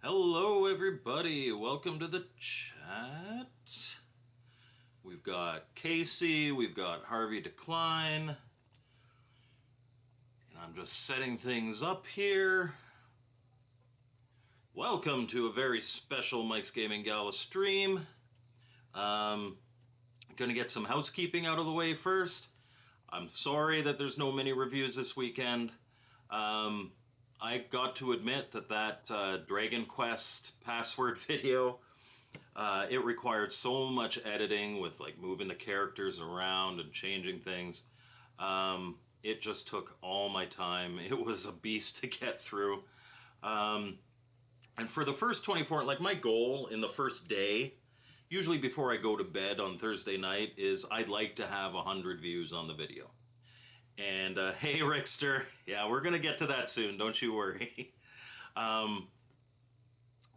Hello everybody, welcome to the chat. We've got Casey, we've got Harvey Decline, and I'm just setting things up here. Welcome to a very special Mike's Gaming Gala stream. I'm gonna get some housekeeping out of the way first. I'm sorry that there's no mini reviews this weekend. I got to admit that Dragon Quest password video, it required so much editing with like moving the characters around and changing things. It just took all my time. It was a beast to get through. And for the first 24, like my goal in the first day, usually before I go to bed on Thursday night, is I'd like to have 100 views on the video. And hey, Rickster, yeah, we're going to get to that soon, don't you worry.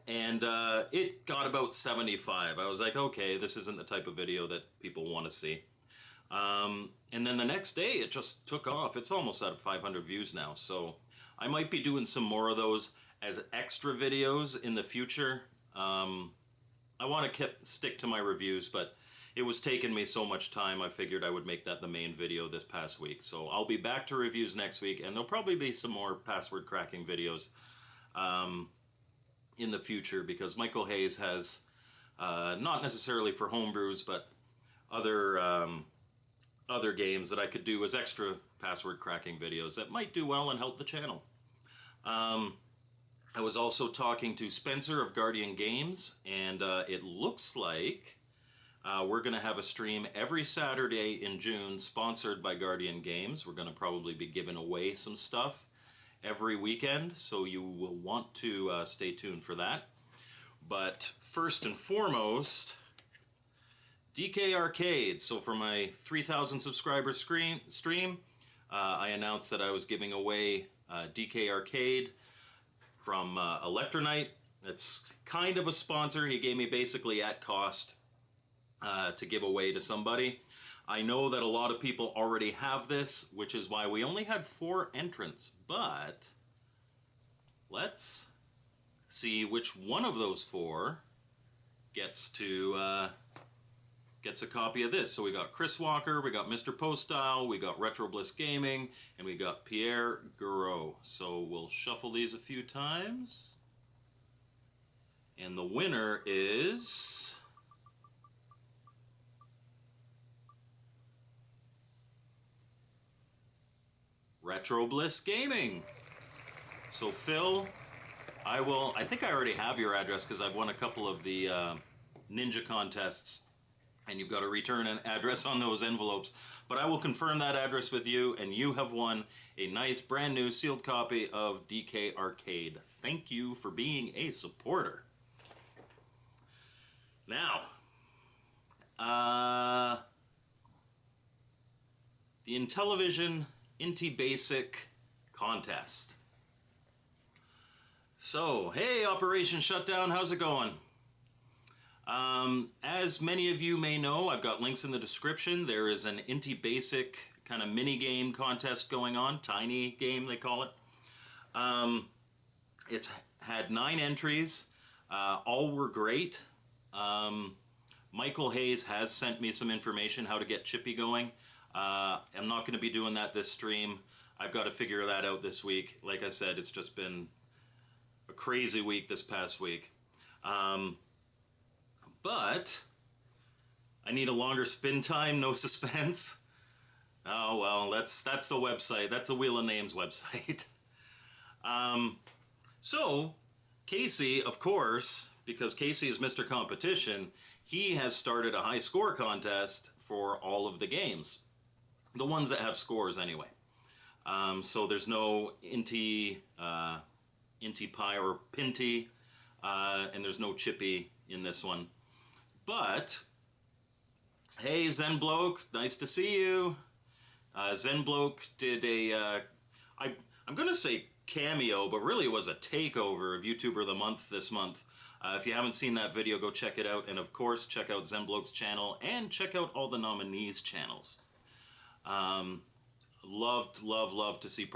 It got about 75. I was like, okay, this isn't the type of video that people want to see. And then the next day, it just took off. It's almost at 500 views now, so I might be doing some more of those as extra videos in the future. I want to stick to my reviews, but it was taking me so much time, I figured I would make that the main video this past week. So I'll be back to reviews next week, and there'll probably be some more password cracking videos in the future, because Michael Hayes has, not necessarily for homebrews, but other games that I could do as extra password cracking videos that might do well and help the channel. I was also talking to Spencer of Guardian Games, and it looks like we're going to have a stream every Saturday in June sponsored by Guardian Games. We're going to probably be giving away some stuff every weekend, so you will want to stay tuned for that. But first and foremost, DK Arcade. So for my 3,000 subscriber stream, I announced that I was giving away DK Arcade from Electronite. It's kind of a sponsor. He gave me basically at cost to give away to somebody. I know that a lot of people already have this, which is why we only had 4 entrants, but let's see which one of those 4 gets a copy of this. So we got Chris Walker, we got Mr. Poststyle, we got Retro Bliss Gaming, and we got Pierre Gouraud. So we'll shuffle these a few times. And the winner is Retro Bliss Gaming. So Phil, I think I already have your address because I've won a couple of the Ninja contests, and you've got a return an address on those envelopes. But I will confirm that address with you, and you have won a nice brand new sealed copy of DK Arcade. Thank you for being a supporter. Now, the Intellivision Inty Basic contest. So, hey, Operation Shutdown, how's it going? As many of you may know, I've got links in the description. There is an Inty Basic kind of mini game contest going on, tiny game they call it. It's had 9 entries, all were great. Michael Hayes has sent me some information how to get Chippy going. I'm not going to be doing that this stream. I've got to figure that out this week. Like I said, it's just been a crazy week this past week. But I need a longer spin time, no suspense. Oh, well, that's the website. That's the Wheel of Names website. So, Casey, of course, because Casey is Mr. Competition, he has started a high score contest for all of the games. The ones that have scores, anyway. So there's no Inty Pie or Pinty, and there's no Chippy in this one. But, hey, Zenbloke, nice to see you. Zenbloke did a, I'm going to say cameo, but really it was a takeover of YouTuber of the Month this month. If you haven't seen that video, go check it out. And of course, check out Zenbloke's channel and check out all the nominees' channels. Loved to see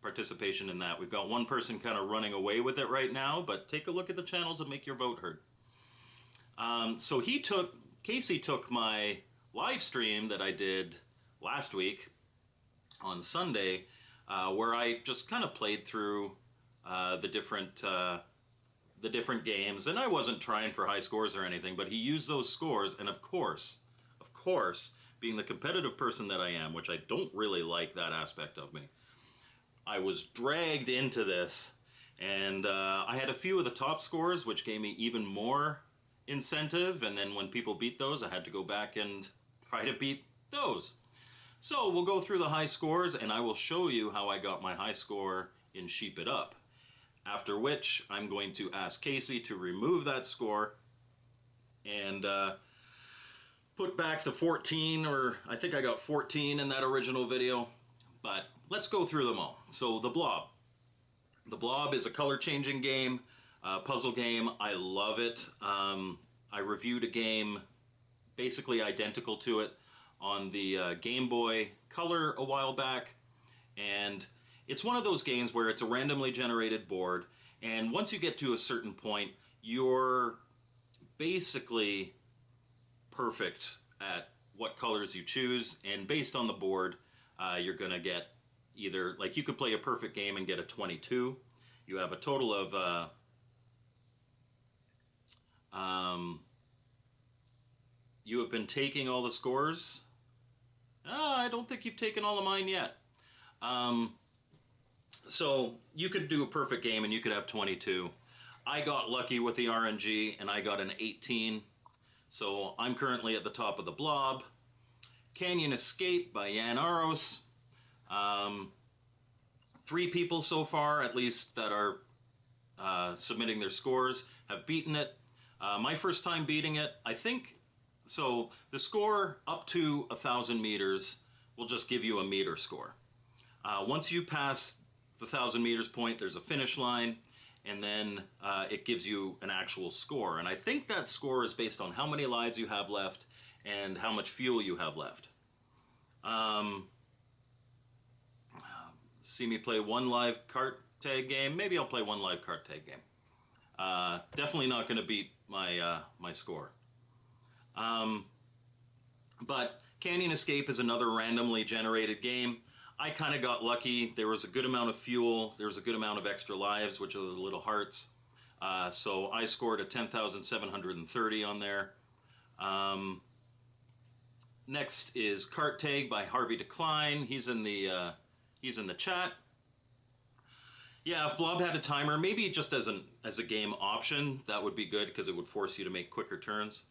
participation in that. We've got one person kind of running away with it right now, but take a look at the channels and make your vote heard. So Casey took my live stream that I did last week on Sunday, where I just kind of played through the different games, and I wasn't trying for high scores or anything, but he used those scores, and of course, being the competitive person that I am, which I don't really like that aspect of me, I was dragged into this, and I had a few of the top scores, which gave me even more incentive, and then when people beat those, I had to go back and try to beat those. So we'll go through the high scores, and I will show you how I got my high score in Sheep It Up. After which, I'm going to ask Casey to remove that score and put back the 14, or I think I got 14 in that original video. But let's go through them all. So the Blob. The Blob is a color-changing game, puzzle game. I love it. I reviewed a game basically identical to it on the Game Boy Color a while back, and it's one of those games where it's a randomly generated board, and once you get to a certain point, you're basically perfect at what colors you choose, and based on the board, you're going to get either, like, you could play a perfect game and get a 22. You have a total of you have been taking all the scores. I don't think you've taken all of mine yet. So you could do a perfect game and you could have 22. I got lucky with the RNG and I got an 18. So I'm currently at the top of the Blob. Canyon Escape by Jan Aros. 3 people so far, at least, that are submitting their scores, have beaten it. My first time beating it, I think. So the score up to 1,000 meters will just give you a meter score. Once you pass the 1,000 meters point, there's a finish line, and then it gives you an actual score. And I think that score is based on how many lives you have left and how much fuel you have left. See me play one live kart tag game. Maybe I'll play one live kart tag game. Definitely not going to beat my my score. But Canyon Escape is another randomly generated game. I kind of got lucky. There was a good amount of fuel. There was a good amount of extra lives, which are the little hearts. So I scored a 10,730 on there. Next is Kart Tag by Harvey Decline. He's in the chat. Yeah, if Blob had a timer, maybe just as a game option, that would be good because it would force you to make quicker turns.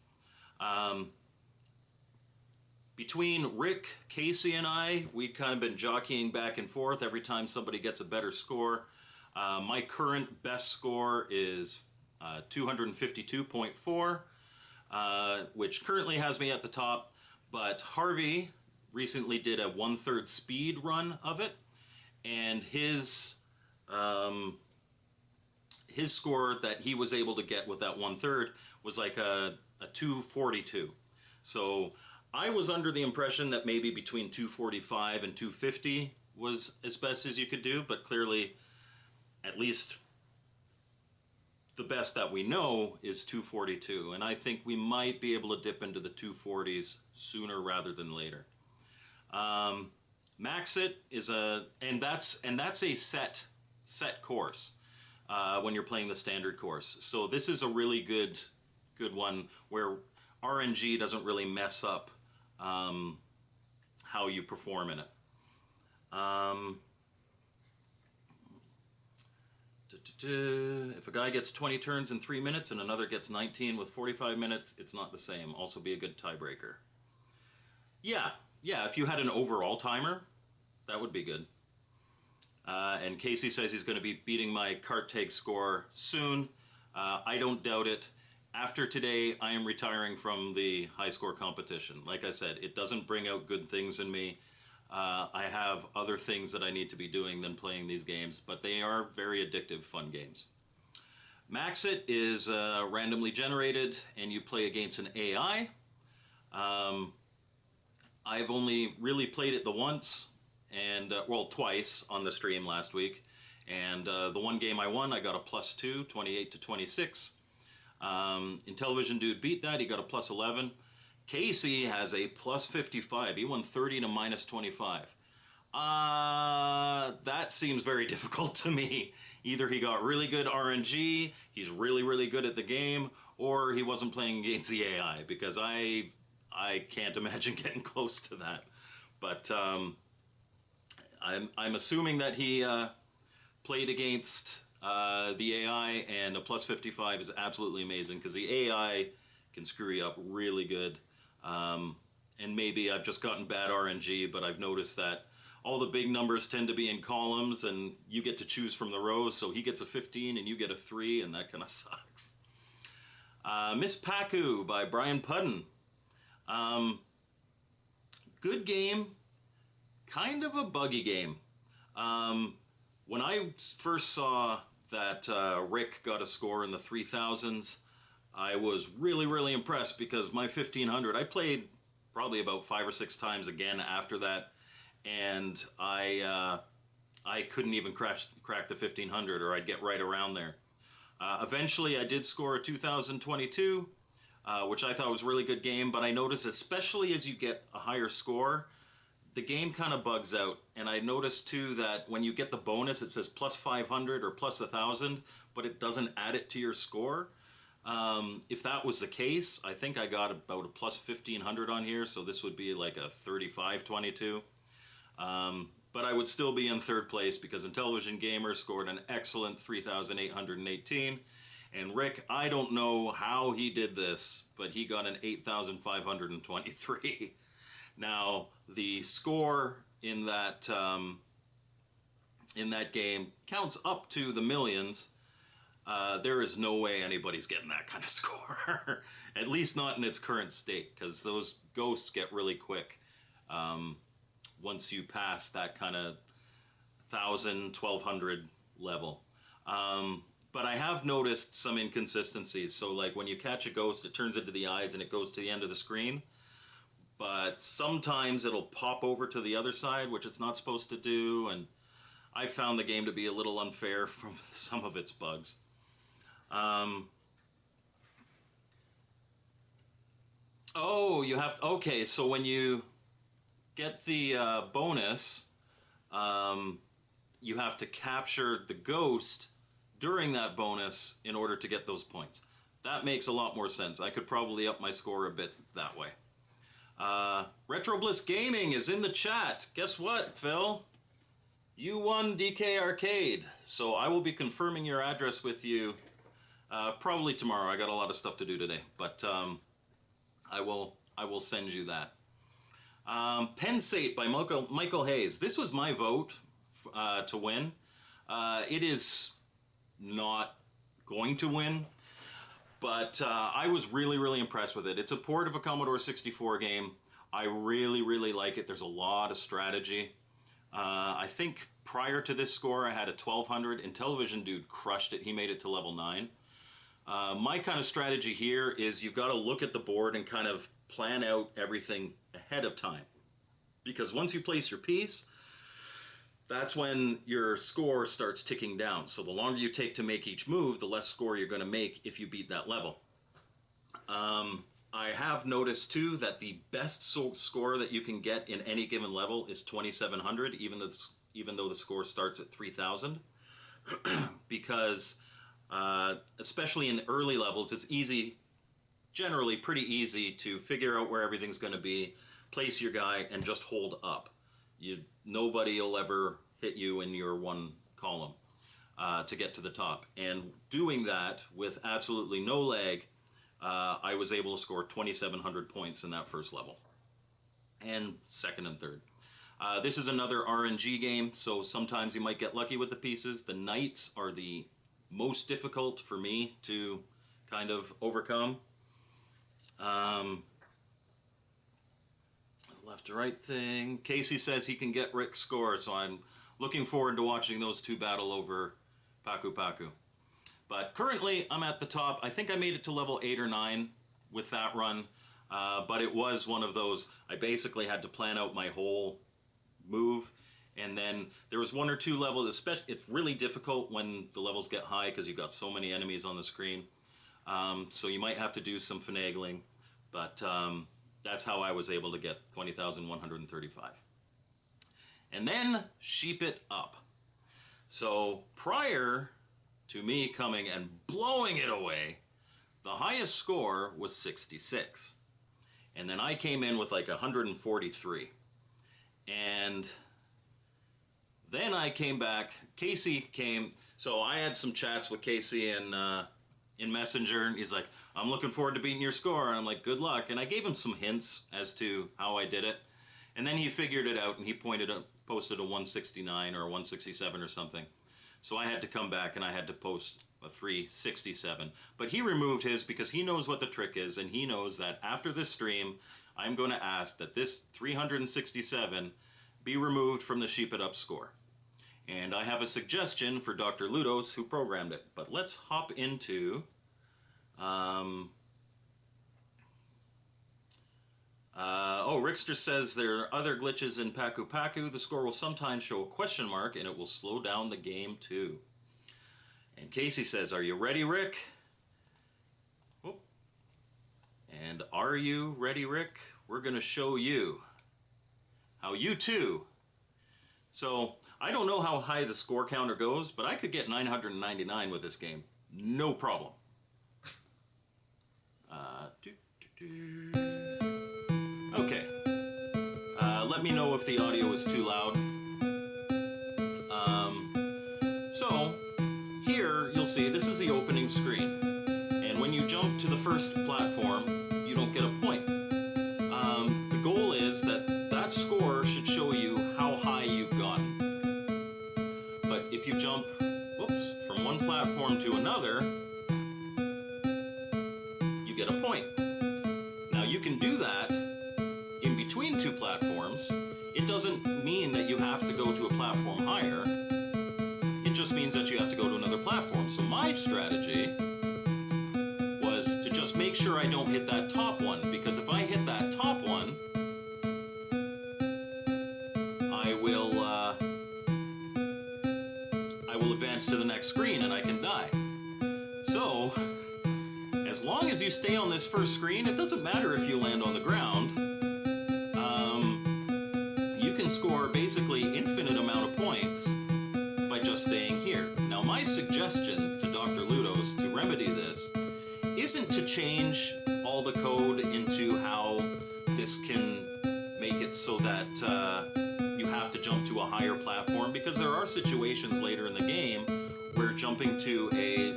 Between Rick, Casey, and I, we'd kind of been jockeying back and forth every time somebody gets a better score. My current best score is 252.4, which currently has me at the top, but Harvey recently did a 1/3 speed run of it, and his score that he was able to get with that 1/3 was like a 242. So I was under the impression that maybe between 245 and 250 was as best as you could do, but clearly, at least the best that we know is 242, and I think we might be able to dip into the 240s sooner rather than later. Max It is and that's a set course when you're playing the standard course. So this is a really good one where RNG doesn't really mess up how you perform in it. If a guy gets 20 turns in 3 minutes and another gets 19 with 45 minutes, it's not the same. Also be a good tiebreaker. Yeah, if you had an overall timer, that would be good. And Casey says he's going to be beating my kart tag score soon. I don't doubt it. After today, I am retiring from the high score competition. Like I said, it doesn't bring out good things in me. I have other things that I need to be doing than playing these games, but they are very addictive, fun games. Max It is randomly generated, and you play against an AI. I've only really played it the once. and well, twice on the stream last week. And the one game I won, I got a +2, 28 to 26. Intellivision Dude beat that. He got a +11. Casey has a +55. He won 30 to -25. That seems very difficult to me. Either he got really good RNG, he's really, really good at the game, or he wasn't playing against the AI, because I can't imagine getting close to that. But I'm assuming that he played against the AI, and a +55 is absolutely amazing, because the AI can screw you up really good. And maybe I've just gotten bad RNG, but I've noticed that all the big numbers tend to be in columns, and you get to choose from the rows, so he gets a 15 and you get a 3, and that kind of sucks. Miss Paku by Brian Pudden. Good game, kind of a buggy game. When I first saw that Rick got a score in the 3000s, I was really, really impressed, because my 1500, I played probably about 5 or 6 times again after that, and I couldn't even crack the 1500, or I'd get right around there. Eventually, I did score a 2022, which I thought was a really good game, but I noticed, especially as you get a higher score, the game kind of bugs out. And I noticed too that when you get the bonus, it says +500 or +1000, but it doesn't add it to your score. If that was the case, I think I got about a +1500 on here, so this would be like a 3522. But I would still be in third place, because Intellivision Gamer scored an excellent 3,818. And Rick, I don't know how he did this, but he got an 8,523. Now, the score in that game counts up to the millions. There is no way anybody's getting that kind of score. At least not in its current state, because those ghosts get really quick. Once you pass that kind of 1,000, 1,200 level. But I have noticed some inconsistencies. So like when you catch a ghost, it turns into the eyes and it goes to the end of the screen. But sometimes it'll pop over to the other side, which it's not supposed to do. And I found the game to be a little unfair from some of its bugs. Oh, you have to, okay, so when you get the bonus, you have to capture the ghost during that bonus in order to get those points. That makes a lot more sense. I could probably up my score a bit that way. Retro Bliss Gaming is in the chat. Guess what, Phil? You won DK Arcade. So I will be confirming your address with you probably tomorrow. I got a lot of stuff to do today, but I will send you that. Pensate by Michael Hayes. This was my vote to win. It is not going to win, but I was really, really impressed with it. It's a port of a Commodore 64 game. I really, really like it. There's a lot of strategy. I think prior to this score, I had a 1200. Intellivision Dude crushed it. He made it to level 9. My kind of strategy here is you've got to look at the board and kind of plan out everything ahead of time. Because once you place your piece, that's when your score starts ticking down. So the longer you take to make each move, the less score you're going to make if you beat that level. I have noticed too that the best score that you can get in any given level is 2,700, even though the score starts at 3,000. Because especially in the early levels, it's easy, generally pretty easy to figure out where everything's going to be, place your guy, and just hold up. Nobody will ever hit you in your one column to get to the top. And doing that with absolutely no lag, I was able to score 2,700 points in that first level. And second and third. This is another RNG game, so sometimes you might get lucky with the pieces. The knights are the most difficult for me to kind of overcome. Left to right thing. Casey says he can get Rick's score, so I'm looking forward to watching those two battle over Paku Paku. But currently, I'm at the top. I think I made it to level 8 or 9 with that run, but it was one of those, I basically had to plan out my whole move, And then there was one or two levels, especially it's really difficult when the levels get high because you've got so many enemies on the screen. So you might have to do some finagling, but that's how I was able to get 20,135. And then sheep it up. So prior to me coming and blowing it away, the highest score was 66. And then I came in with like 143. And then I came back. Casey came. So I had some chats with Casey in Messenger. And he's like, I'm looking forward to beating your score. And I'm like, good luck. And I gave him some hints as to how I did it. And then he figured it out and he posted a 169 or a 167 or something. So I had to come back and I had to post a 367. But he removed his because he knows what the trick is, and he knows that after this stream, I'm going to ask that this 367 be removed from the Sheep It Up score. And I have a suggestion for Dr. Ludos, who programmed it. But let's hop into... Rickster says there are other glitches in Paku Paku. The score will sometimes show a question mark and it will slow down the game too. And Casey says, are you ready, Rick? Oh. And are you ready, Rick? We're going to show you how you too. So I don't know how high the score counter goes, but I could get 999 with this game. No problem. Okay. Let me know if the audio is too loud. So, here you'll see this is the opening screen. And when you jump to the first platform, you don't get a point. The goal is that that score should show you how high you've gotten. But if you jump, whoops, from one platform to another, you get a point. Now you can do that in between two platforms. It doesn't mean that you have to go to a platform higher. It just means that you have to go to another platform. So my strategy was to just make sure I don't hit that top one, because if I hit that top one, I will advance to the next screen and I can die. So as long as you stay on this first screen, it doesn't matter if you land on the ground. You can score basically infinite amount of points by just staying here. Now my suggestion to Dr. Ludos to remedy this isn't to change all the code into how this can make it so that you have to jump to a higher platform, because there are situations later in the game where jumping to a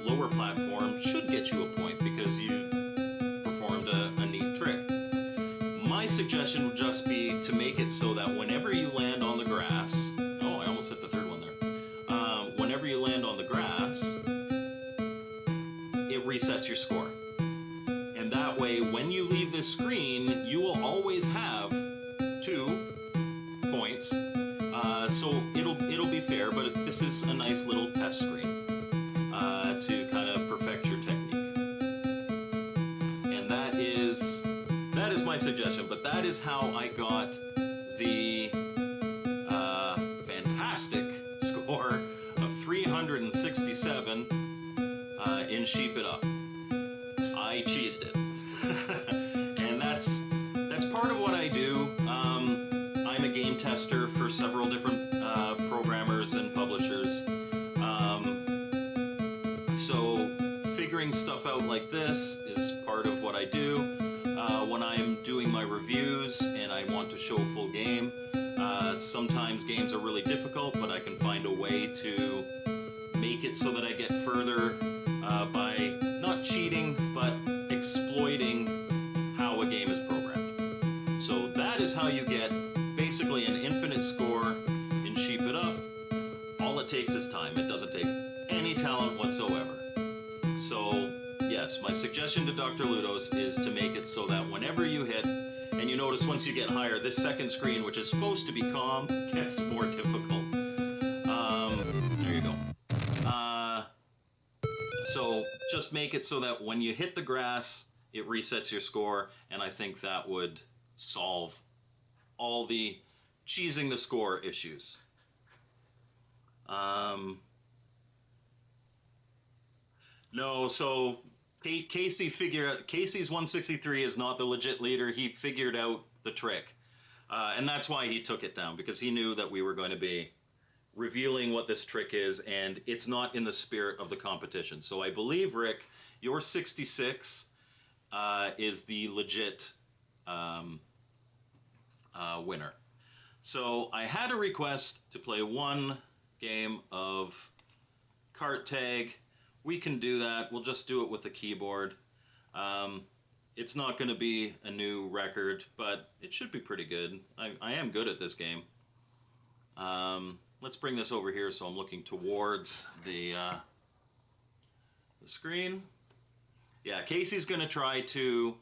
lower platform should get you a point because you performed a neat trick. My suggestion would just be to make it so that whenever you land on the grass, oh, I almost hit the third one there. Whenever you land on the grass, it resets your score. And that way, when you leave this screen, you will always have 2 points. So it'll be fair, but this is a nice little test screen to kind of perfect your technique. And that is my suggestion. But that is how I got the fantastic score of 367 in Sheep It Up. I cheesed it. And that's part of what I do. I'm a game tester for several different programmers and publishers. So figuring stuff out like this is part of what I do. When I'm doing my reviews and I want to show full game, sometimes games are really difficult, but I can find a way to make it so that I get further by not cheating, but exploiting how a game is programmed. So that is how you get basically an infinite score in Sheep It Up. All it takes is time. It doesn't take any talent whatsoever. So yes, my suggestion to Dr. Ludos is to make it so that whenever you hit, and you notice once you get higher, this second screen, which is supposed to be calm, gets more difficult. There you go. So just make it so that when you hit the grass, it resets your score, and I think that would solve all the cheesing the score issues. No, so Casey's 163 is not the legit leader. He figured out the trick. And that's why he took it down, because he knew that we were going to be revealing what this trick is, and it's not in the spirit of the competition. So I believe, Rick, your 66 is the legit winner. So I had a request to play one game of cart tag. We can do that. We'll just do it with a keyboard. It's not going to be a new record, but it should be pretty good. I am good at this game. Let's bring this over here so I'm looking towards the screen. Yeah, Casey's going to try to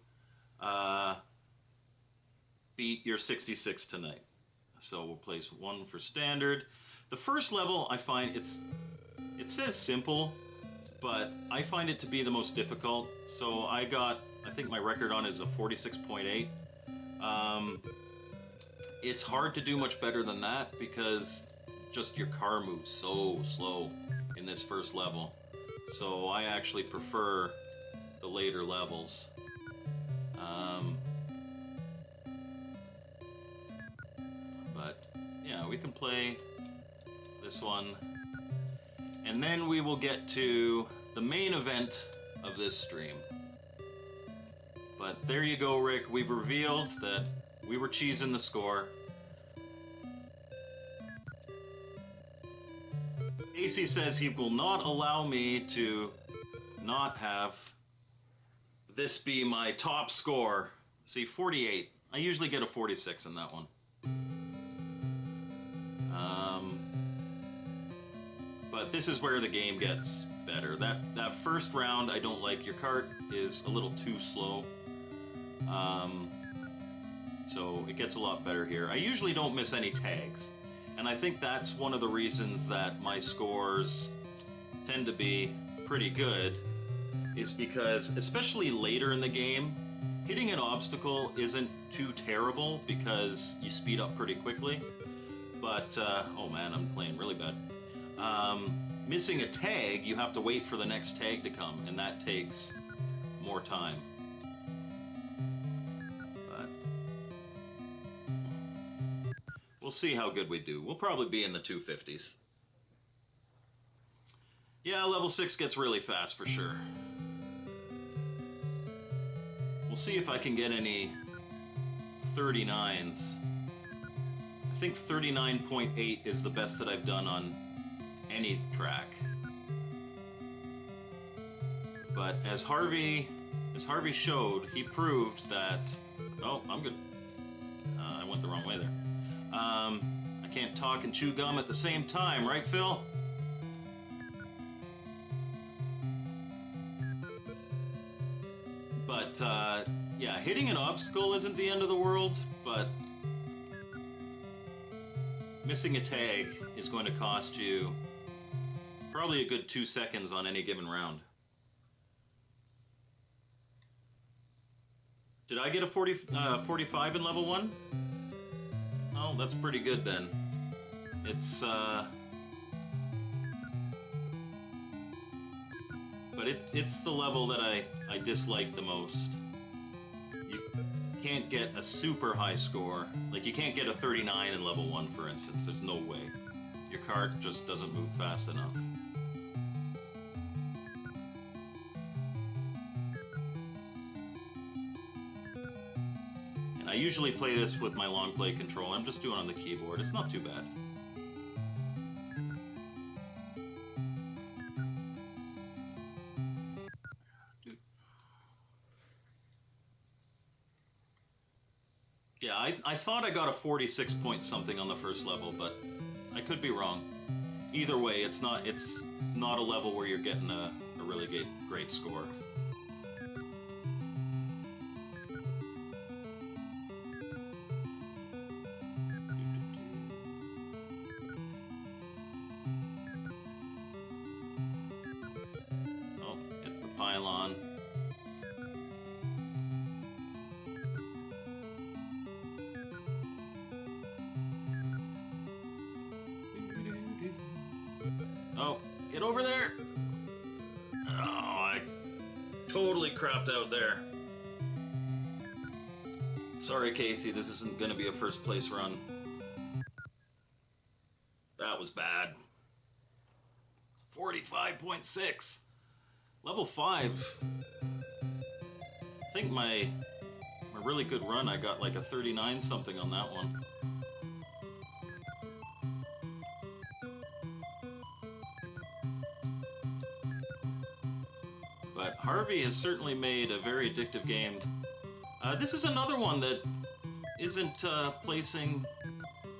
beat your 66 tonight. So we'll place 1 for standard. The first level, I find it says simple, but I find it to be the most difficult. So I think my record on is a 46.8. It's hard to do much better than that because just your car moves so slow in this first level. So I actually prefer the later levels. But yeah, we can play this one. And then we will get to the main event of this stream. But there you go, Rick. We've revealed that we were cheesing the score. Casey says he will not allow me to not have this be my top score. See, 48. I usually get a 46 in that one. But this is where the game gets better. That first round, I don't like. Your cart is a little too slow. So it gets a lot better here. I usually don't miss any tags. And I think that's one of the reasons that my scores tend to be pretty good, is because, especially later in the game, hitting an obstacle isn't too terrible because you speed up pretty quickly. But, oh man, I'm playing really bad. Missing a tag, you have to wait for the next tag to come, and that takes more time. But we'll see how good we do. We'll probably be in the 250s. Yeah, level 6 gets really fast for sure. We'll see if I can get any 39s. I think 39.8 is the best that I've done on any track. But as Harvey showed, he proved that... Oh, I'm good. I went the wrong way there. I can't talk and chew gum at the same time, right, Phil? But, yeah, hitting an obstacle isn't the end of the world, but missing a tag is going to cost you probably a good 2 seconds on any given round. Did I get a 45 in level 1? Oh, that's pretty good then. It's, but it's the level that I dislike the most. You can't get a super high score. Like, you can't get a 39 in level 1, for instance. There's no way. Your cart just doesn't move fast enough. And I usually play this with my long play controller. I'm just doing it on the keyboard. It's not too bad. Yeah, I thought I got a 46 point something on the first level, but I could be wrong. Either way, it's not a level where you're getting a really great score. Oh, hit the pylon. Get over there! Oh, I totally crapped out there. Sorry, Casey, this isn't going to be a first place run. That was bad. 45.6. Level 5. I think my really good run, I got like a 39 something on that one. But Harvey has certainly made a very addictive game. This is another one that isn't placing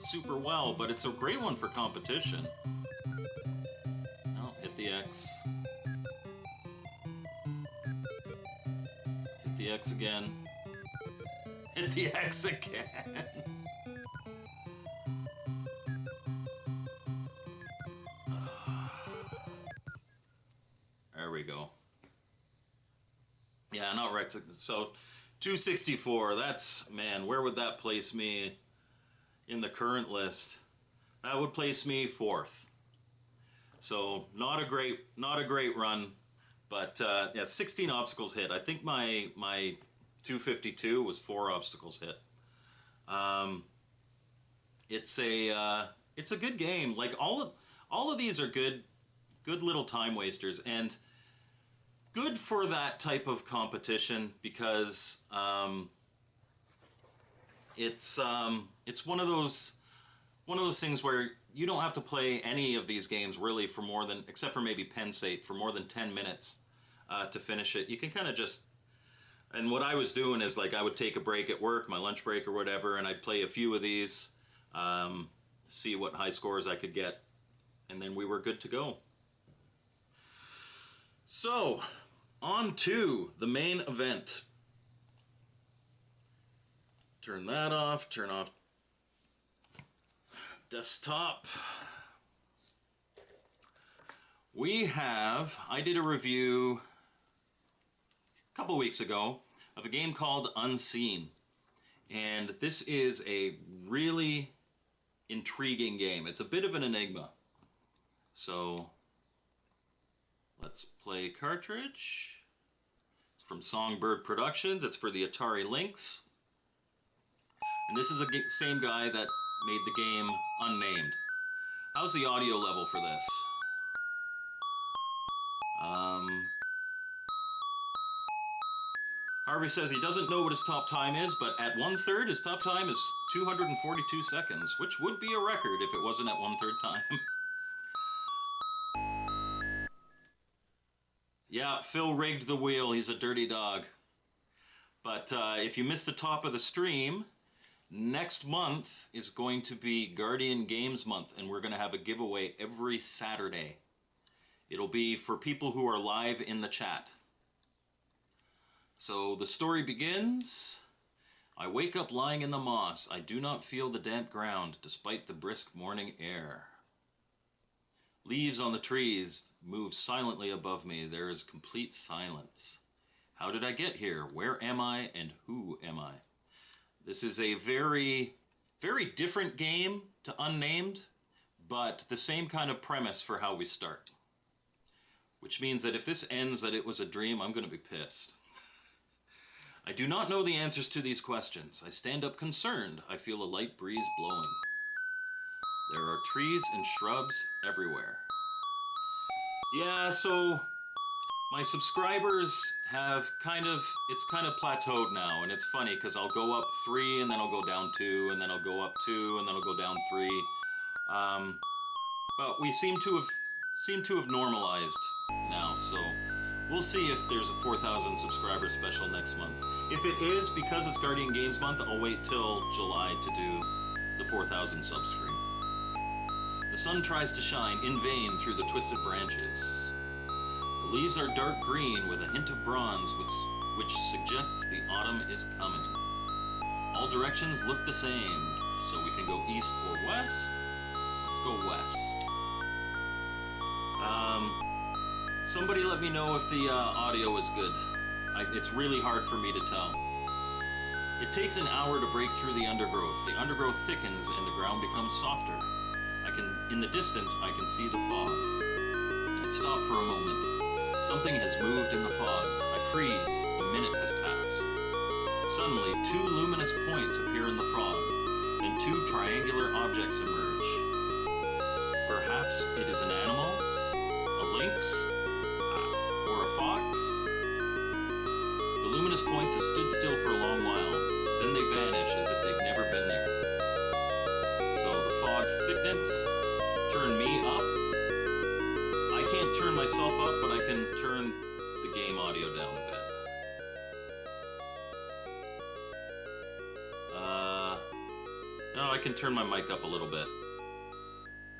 super well, but it's a great one for competition. Oh, hit the X. Hit the X again. Hit the X again. There we go. Yeah, not right. So 264, that's, man, where would that place me in the current list? That would place me 4th. So not a great run, but yeah, 16 obstacles hit. I think my 252 was 4 obstacles hit. It's a good game. Like all of these are good little time wasters, and good for that type of competition because it's one of those things where you don't have to play any of these games really for more than, except for maybe Pensate, for more than 10 minutes to finish it. You can kind of just, and what I was doing is like I would take a break at work, my lunch break or whatever, and I'd play a few of these, see what high scores I could get, and then we were good to go. So, on to the main event. Turn that off, turn off desktop. I did a review a couple weeks ago of a game called Unseen. And this is a really intriguing game. It's a bit of an enigma. So, let's play cartridge. It's from Songbird Productions. It's for the Atari Lynx. And this is the same guy that made the game Unnamed. How's the audio level for this? Harvey says he doesn't know what his top time is, but at 1/3 his top time is 242 seconds, which would be a record if it wasn't at 1/3 time. Yeah, Phil rigged the wheel. He's a dirty dog. But if you missed the top of the stream, next month is going to be Guardian Games Month, and we're going to have a giveaway every Saturday. It'll be for people who are live in the chat. So the story begins. I wake up lying in the moss. I do not feel the damp ground, despite the brisk morning air. Leaves on the trees move silently above me. There is complete silence. How did I get here? Where am I, and who am I? This is a very, very different game to Unnamed, but the same kind of premise for how we start. Which means that if this ends that it was a dream, I'm going to be pissed. I do not know the answers to these questions. I stand up concerned. I feel a light breeze blowing. There are trees and shrubs everywhere. Yeah, so my subscribers have it's kind of plateaued now, and it's funny because I'll go up 3 and then I'll go down 2 and then I'll go up 2 and then I'll go down 3. But we seem to have normalized now, so we'll see if there's a 4,000 subscriber special next month. If it is, because it's Guardian Games Month, I'll wait till July to do the 4,000 sub stream. The sun tries to shine in vain through the twisted branches. The leaves are dark green with a hint of bronze, which suggests the autumn is coming. All directions look the same, so we can go east or west. Let's go west. Somebody let me know if the audio is good. It's really hard for me to tell. It takes an hour to break through the undergrowth. The undergrowth thickens and the ground becomes softer. In the distance, I can see the fog. As stop for a moment. Something has moved in the fog. I freeze. A minute has passed. Suddenly, two luminous points appear in the fog. Then two triangular objects emerge. Perhaps it is an animal? A lynx? Or a fox? The luminous points have stood still for a long while. Then they vanish as if they've never been there. So the fog thickens. Turn me up. I can't turn myself up, but I can turn the game audio down a bit. No, I can turn my mic up a little bit.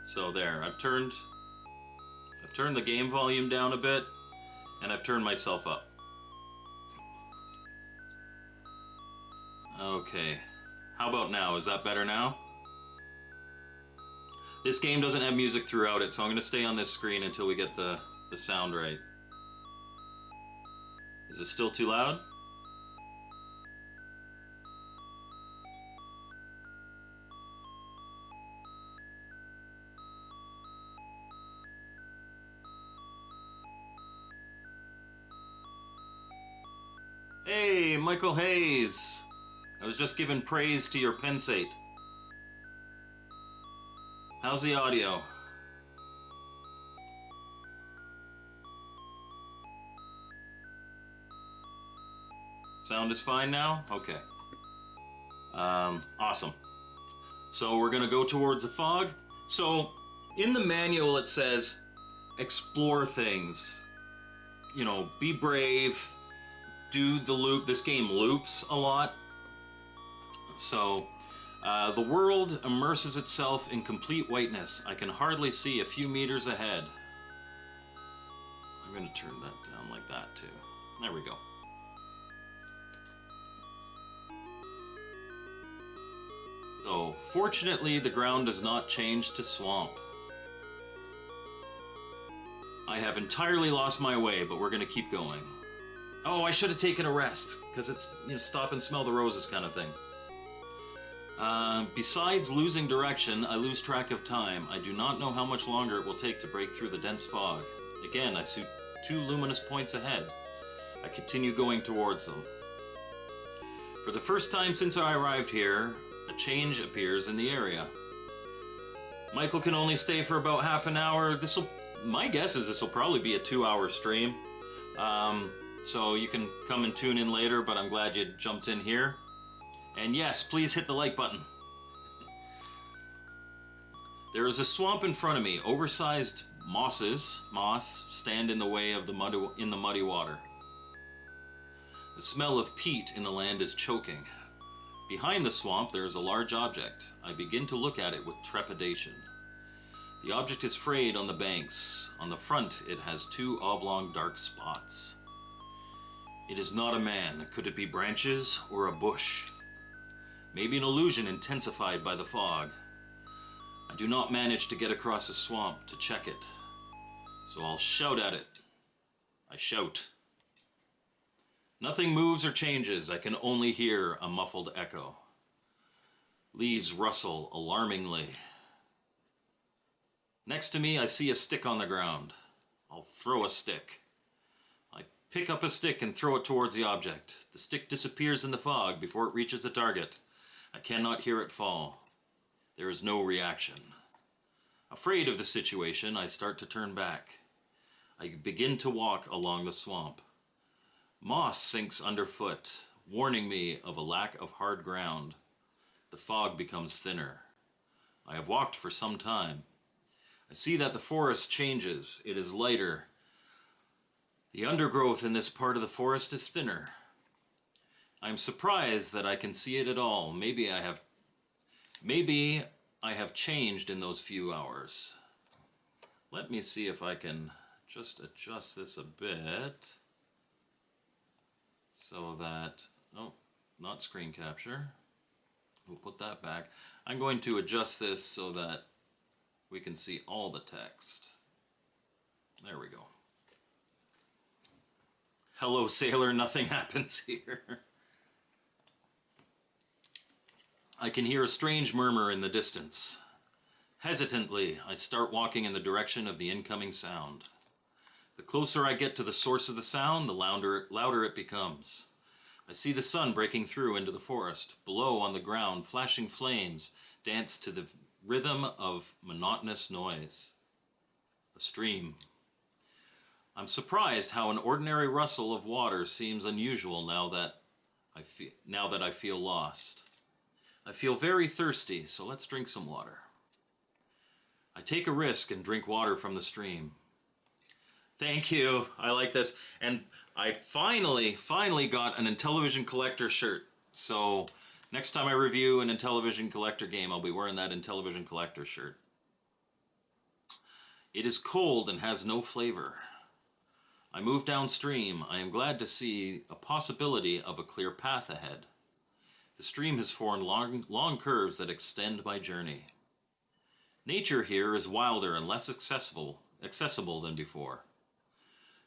So there, I've turned the game volume down a bit, and I've turned myself up. Okay, how about now? Is that better now? This game doesn't have music throughout it, so I'm going to stay on this screen until we get the sound right. Is it still too loud? Hey, Michael Hayes! I was just giving praise to your pensate. How's the audio? Sound is fine now? Okay. Awesome. So we're gonna go towards the fog. So in the manual it says, explore things. You know, be brave, do the loop. This game loops a lot. So the world immerses itself in complete whiteness. I can hardly see a few meters ahead. I'm going to turn that down like that too. There we go. So, fortunately, the ground does not change to swamp. I have entirely lost my way, but we're going to keep going. Oh, I should have taken a rest, because it's, you know, stop and smell the roses kind of thing. Besides losing direction, I lose track of time. I do not know how much longer it will take to break through the dense fog. Again, I see two luminous points ahead. I continue going towards them. For the first time since I arrived here, a change appears in the area. Michael can only stay for about half an hour. My guess is this will probably be a 2-hour stream. So you can come and tune in later, but I'm glad you jumped in here. And yes, please hit the like button. There is a swamp in front of me. Oversized moss stand in the way of the muddy water. The smell of peat in the land is choking. Behind the swamp there is a large object. I begin to look at it with trepidation. The object is frayed on the banks. On the front it has two oblong dark spots. It is not a man. Could it be branches or a bush? Maybe an illusion intensified by the fog. I do not manage to get across the swamp to check it, so I'll shout at it. I shout. Nothing moves or changes. I can only hear a muffled echo. Leaves rustle alarmingly. Next to me, I see a stick on the ground. I'll throw a stick. I pick up a stick and throw it towards the object. The stick disappears in the fog before it reaches the target. I cannot hear it fall. There is no reaction. Afraid of the situation, I start to turn back. I begin to walk along the swamp. Moss sinks underfoot, warning me of a lack of hard ground. The fog becomes thinner. I have walked for some time. I see that the forest changes. It is lighter. The undergrowth in this part of the forest is thinner. I am surprised that I can see it at all. Maybe I have changed in those few hours. Let me see if I can just adjust this a bit so that, oh, not screen capture. We'll put that back. I'm going to adjust this so that we can see all the text. There we go. Hello, sailor, nothing happens here. I can hear a strange murmur in the distance. Hesitantly, I start walking in the direction of the incoming sound. The closer I get to the source of the sound, the louder it becomes. I see the sun breaking through into the forest. Below on the ground, flashing flames dance to the rhythm of monotonous noise. A stream. I'm surprised how an ordinary rustle of water seems unusual now that I feel lost. I feel very thirsty, so let's drink some water. I take a risk and drink water from the stream. Thank you. I like this. And I finally got an Intellivision Collector shirt. So next time I review an Intellivision Collector game, I'll be wearing that Intellivision Collector shirt. It is cold and has no flavor. I move downstream. I am glad to see a possibility of a clear path ahead. The stream has formed long curves that extend my journey. Nature here is wilder and less accessible than before.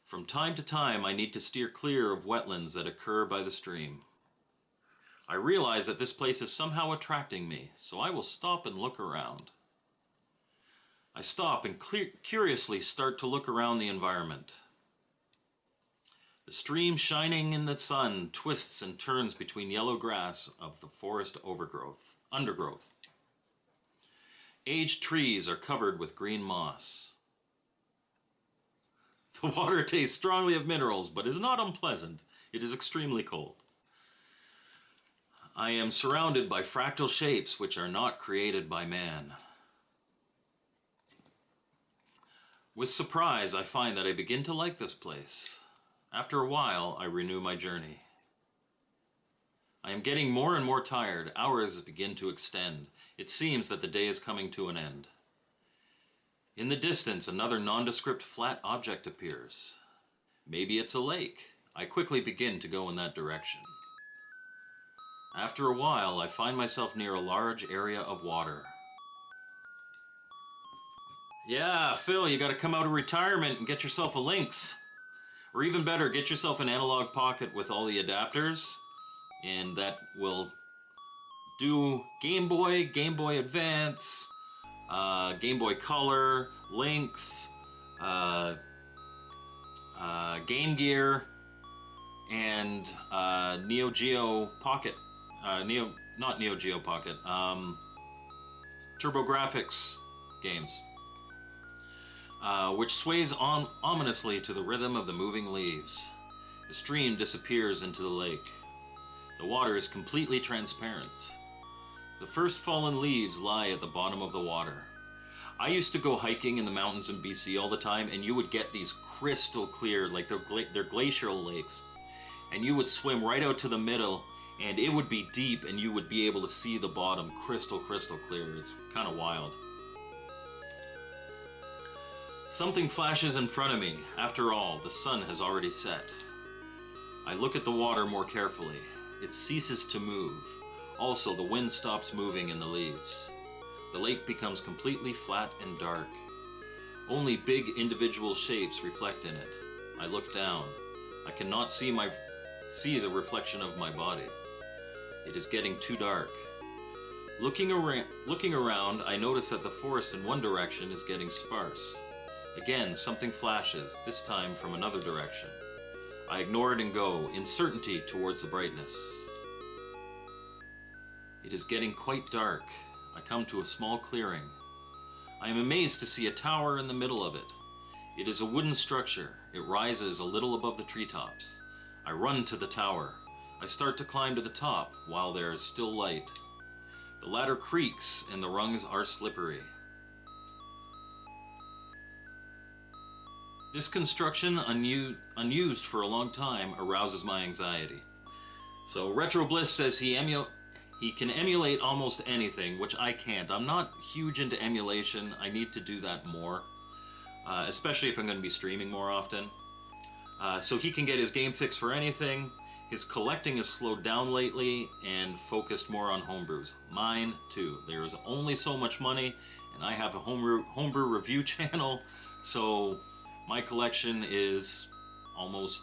From time to time, I need to steer clear of wetlands that occur by the stream. I realize that this place is somehow attracting me, so I will stop and look around. I stop and curiously start to look around the environment. The stream shining in the sun twists and turns between yellow grass of the forest undergrowth. Aged trees are covered with green moss. The water tastes strongly of minerals, but is not unpleasant. It is extremely cold. I am surrounded by fractal shapes which are not created by man. With surprise, I find that I begin to like this place. After a while, I renew my journey. I am getting more and more tired. Hours begin to extend. It seems that the day is coming to an end. In the distance, another nondescript flat object appears. Maybe it's a lake. I quickly begin to go in that direction. After a while, I find myself near a large area of water. Yeah, Phil, you gotta come out of retirement and get yourself a Lynx. Or even better, get yourself an analog pocket with all the adapters, and that will do Game Boy, Game Boy Advance, Game Boy Color, Lynx, Game Gear, and Neo Geo Pocket. Not Neo Geo Pocket. TurboGrafx games. Which sways ominously to the rhythm of the moving leaves. The stream disappears into the lake. The water is completely transparent. The first fallen leaves lie at the bottom of the water. I used to go hiking in the mountains in BC all the time, and you would get these crystal clear, like they're glacial lakes, and you would swim right out to the middle, and it would be deep, and you would be able to see the bottom crystal clear. It's kind of wild. Something flashes in front of me. After all, the sun has already set. I look at the water more carefully. It ceases to move. Also, the wind stops moving in the leaves. The lake becomes completely flat and dark. Only big individual shapes reflect in it. I look down. I cannot see the reflection of my body. It is getting too dark. Looking around, I notice that the forest in one direction is getting sparse. Again, something flashes, this time from another direction. I ignore it and go, in certainty, towards the brightness. It is getting quite dark. I come to a small clearing. I am amazed to see a tower in the middle of it. It is a wooden structure. It rises a little above the treetops. I run to the tower. I start to climb to the top while there is still light. The ladder creaks and the rungs are slippery. This construction, unused for a long time, arouses my anxiety. So Retro Bliss says he can emulate almost anything, which I can't. I'm not huge into emulation. I need to do that more, especially if I'm going to be streaming more often. So he can get his game fix for anything. His collecting has slowed down lately and focused more on homebrews. Mine too. There is only so much money, and I have a homebrew review channel, so my collection is almost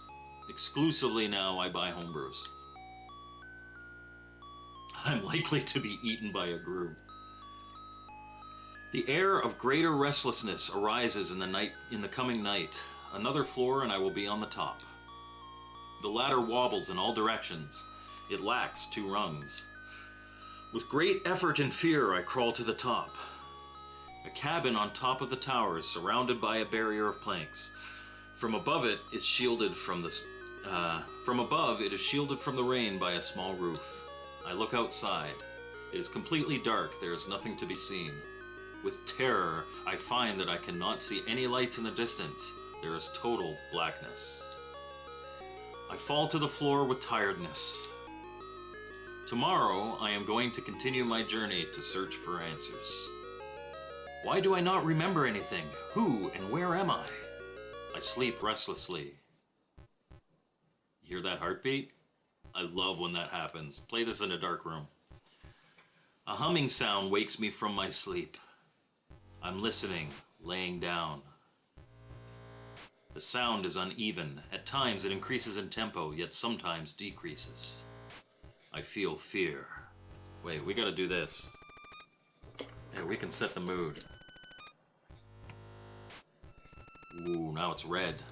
exclusively now I buy homebrews. I'm likely to be eaten by a grue. The air of greater restlessness arises in the coming night. another floor and I will be on the top. The ladder wobbles in all directions. It lacks 2 rungs. With great effort and fear, I crawl to the top. A cabin on top of the tower is surrounded by a barrier of planks. From above it is shielded from the rain by a small roof. I look outside. It is completely dark. There is nothing to be seen. With terror, I find that I cannot see any lights in the distance. There is total blackness. I fall to the floor with tiredness. Tomorrow, I am going to continue my journey to search for answers. Why do I not remember anything? Who and where am I? I sleep restlessly. You hear that heartbeat? I love when that happens. Play this in a dark room. A humming sound wakes me from my sleep. I'm listening, laying down. The sound is uneven. At times it increases in tempo, yet sometimes decreases. I feel fear. Wait, we gotta do this. Yeah, we can set the mood. Ooh, now it's red.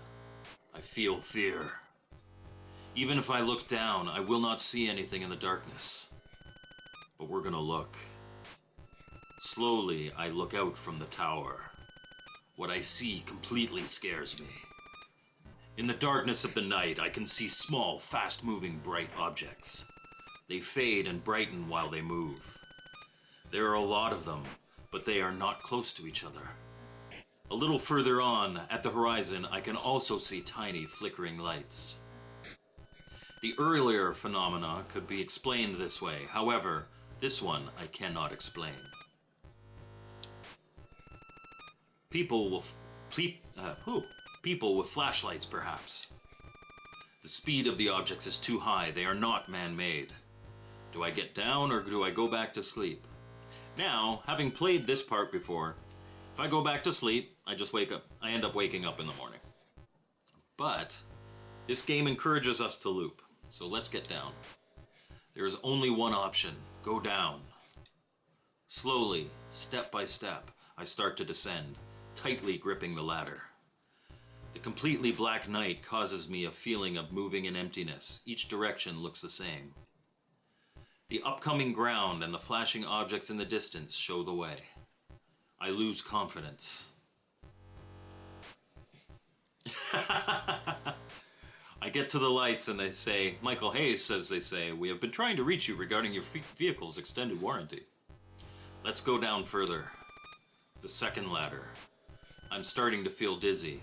I feel fear. Even if I look down, I will not see anything in the darkness. But we're gonna look. Slowly, I look out from the tower. What I see completely scares me. In the darkness of the night, I can see small, fast-moving, bright objects. They fade and brighten while they move. There are a lot of them, but they are not close to each other. A little further on, at the horizon, I can also see tiny, flickering lights. The earlier phenomena could be explained this way. However, this one I cannot explain. People with flashlights, perhaps. The speed of the objects is too high. They are not man-made. Do I get down or do I go back to sleep? Now, having played this part before, if I go back to sleep, I just wake up. I end up waking up in the morning. But this game encourages us to loop, so let's get down. There is only one option. Go down. Slowly, step by step, I start to descend, tightly gripping the ladder. The completely black night causes me a feeling of moving in emptiness. Each direction looks the same. The upcoming ground and the flashing objects in the distance show the way. I lose confidence. I get to the lights and they say, Michael Hayes says they say, we have been trying to reach you regarding your vehicle's extended warranty. Let's go down further. The second ladder. I'm starting to feel dizzy.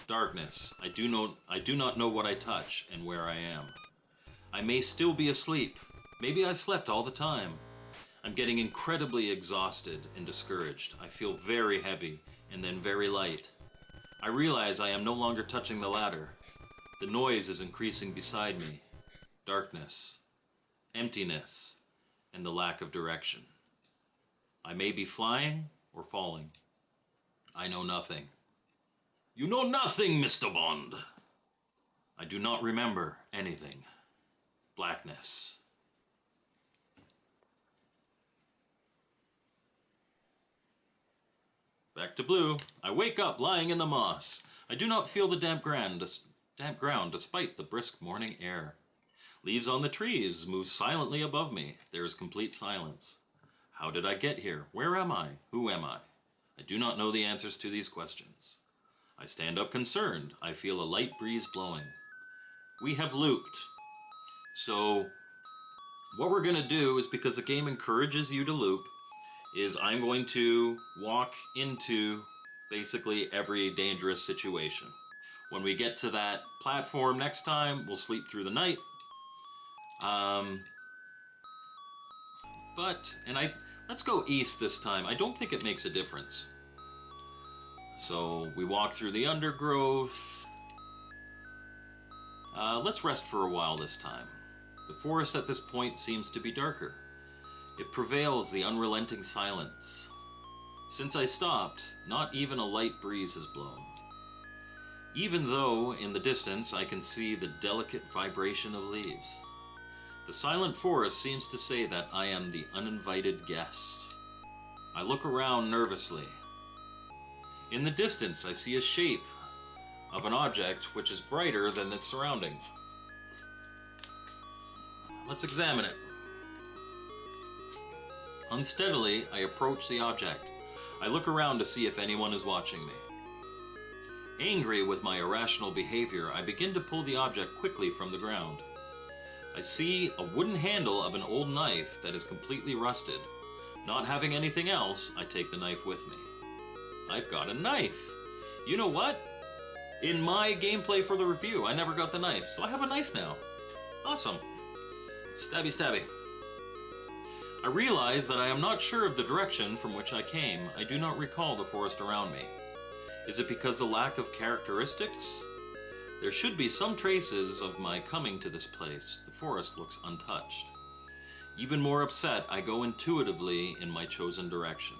Darkness. I do not know what I touch and where I am. I may still be asleep. Maybe I slept all the time. I'm getting incredibly exhausted and discouraged. I feel very heavy and then very light. I realize I am no longer touching the ladder. The noise is increasing beside me. Darkness, emptiness, and the lack of direction. I may be flying or falling. I know nothing. You know nothing, Mr. Bond. I do not remember anything. Blackness. Back to blue. I wake up lying in the moss. I do not feel the damp ground despite the brisk morning air. Leaves on the trees move silently above me. There is complete silence. How did I get here? Where am I? Who am I? I do not know the answers to these questions. I stand up concerned. I feel a light breeze blowing. We have looped. So what we're going to do is, because the game encourages you to loop, is I'm going to walk into basically every dangerous situation. When we get to that platform next time, we'll sleep through the night. Let's go east this time. I don't think it makes a difference. So we walk through the undergrowth. Let's rest for a while this time. The forest at this point seems to be darker. It prevails the unrelenting silence. Since I stopped, not even a light breeze has blown. Even though in the distance I can see the delicate vibration of leaves. The silent forest seems to say that I am the uninvited guest. I look around nervously. In the distance I see a shape of an object which is brighter than its surroundings. Let's examine it. Unsteadily, I approach the object. I look around to see if anyone is watching me. Angry with my irrational behavior, I begin to pull the object quickly from the ground. I see a wooden handle of an old knife that is completely rusted. Not having anything else, I take the knife with me. I've got a knife! You know what? In my gameplay for the review, I never got the knife, so I have a knife now. Awesome. Stabby stabby. I realize that I am not sure of the direction from which I came. I do not recall the forest around me. Is it because of lack of characteristics? There should be some traces of my coming to this place. The forest looks untouched. Even more upset, I go intuitively in my chosen direction.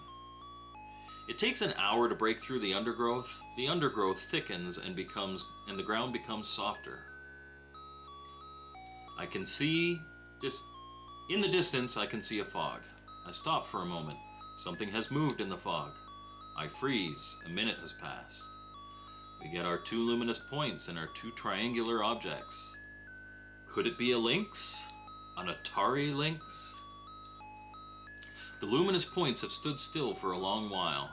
It takes an hour to break through the undergrowth. The undergrowth thickens and the ground becomes softer. I can see in the distance, I can see a fog. I stop for a moment. Something has moved in the fog. I freeze. A minute has passed. We get our 2 luminous points and our 2 triangular objects. Could it be a lynx? An Atari lynx? The luminous points have stood still for a long while.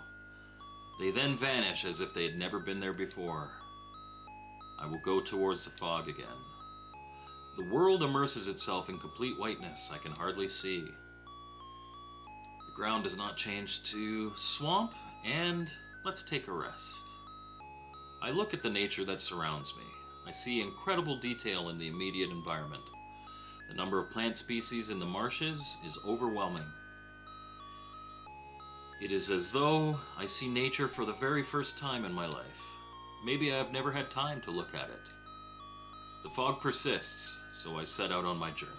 They then vanish as if they had never been there before. I will go towards the fog again. The world immerses itself in complete whiteness. I can hardly see. The ground does not change to swamp, and let's take a rest. I look at the nature that surrounds me. I see incredible detail in the immediate environment. The number of plant species in the marshes is overwhelming. It is as though I see nature for the very first time in my life. Maybe I have never had time to look at it. The fog persists, so I set out on my journey.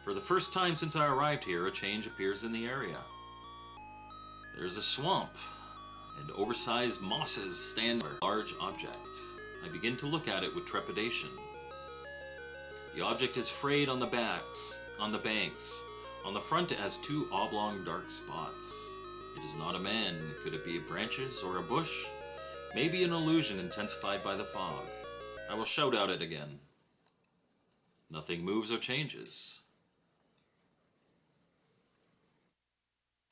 For the first time since I arrived here, a change appears in the area. There's a swamp, and oversized mosses stand over a large object. I begin to look at it with trepidation. The object is frayed on the banks. On the front it has 2 oblong dark spots. It is not a man. Could it be branches or a bush? Maybe an illusion intensified by the fog. I will shout out it again. Nothing moves or changes.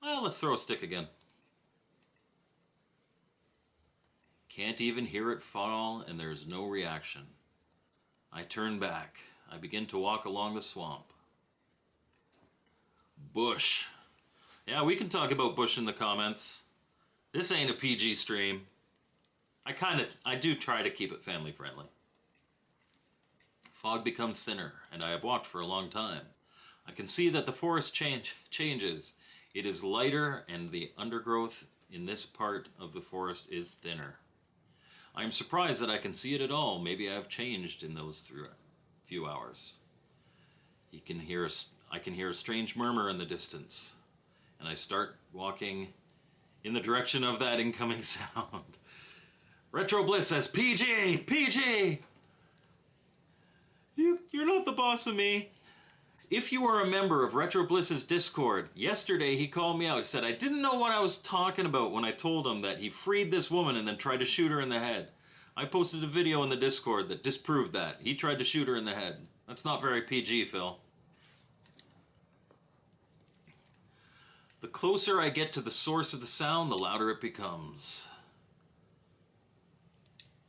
Well, let's throw a stick again. Can't even hear it fall, and there's no reaction. I turn back. I begin to walk along the swamp. Bush. Yeah, we can talk about bush in the comments. This ain't a PG stream. I do try to keep it family friendly. Fog becomes thinner, and I have walked for a long time. I can see that the forest changes. It is lighter, and the undergrowth in this part of the forest is thinner. I am surprised that I can see it at all. Maybe I have changed in those few hours. I can hear a strange murmur in the distance, and I start walking in the direction of that incoming sound. Retro Bliss says, PG! PG! You're not the boss of me. If you are a member of Retro Bliss's Discord, yesterday he called me out. He said, I didn't know what I was talking about when I told him that he freed this woman and then tried to shoot her in the head. I posted a video in the Discord that disproved that. He tried to shoot her in the head. That's not very PG, Phil. The closer I get to the source of the sound, the louder it becomes.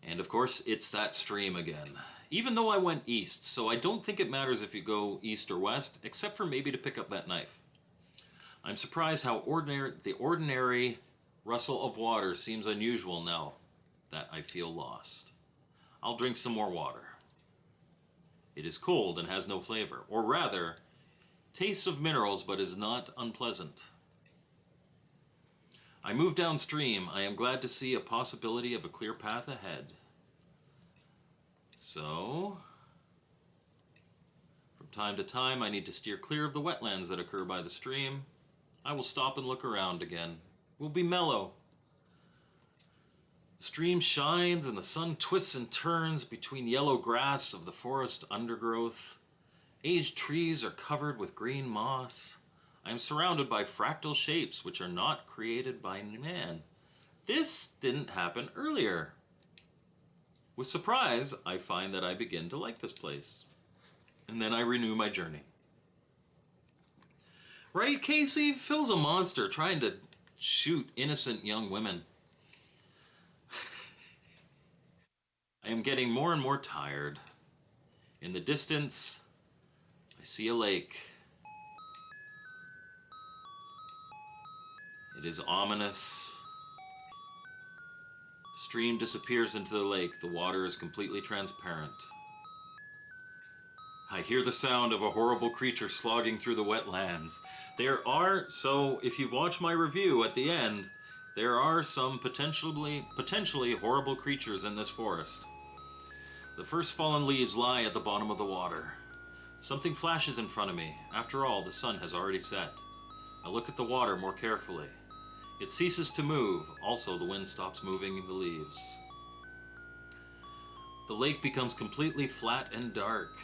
And of course, it's that stream again. Even though I went east, so I don't think it matters if you go east or west, except for maybe to pick up that knife. I'm surprised how the ordinary rustle of water seems unusual now that I feel lost. I'll drink some more water. It is cold and has no flavor, or rather, tastes of minerals but is not unpleasant. I move downstream. I am glad to see a possibility of a clear path ahead. So, from time to time I need to steer clear of the wetlands that occur by the stream. I will stop and look around again. We'll be mellow. The stream shines and the sun twists and turns between yellow grass of the forest undergrowth. Aged trees are covered with green moss. I am surrounded by fractal shapes which are not created by man. This didn't happen earlier. With surprise, I find that I begin to like this place. And then I renew my journey. Right, Casey? Phil's a monster trying to shoot innocent young women. I am getting more and more tired. In the distance, I see a lake. It is ominous. The stream disappears into the lake. The water is completely transparent. I hear the sound of a horrible creature slogging through the wetlands. So if you've watched my review at the end, there are some potentially horrible creatures in this forest. The first fallen leaves lie at the bottom of the water. Something flashes in front of me. After all, the sun has already set. I look at the water more carefully. It ceases to move. Also, the wind stops moving the leaves. The lake becomes completely flat and dark.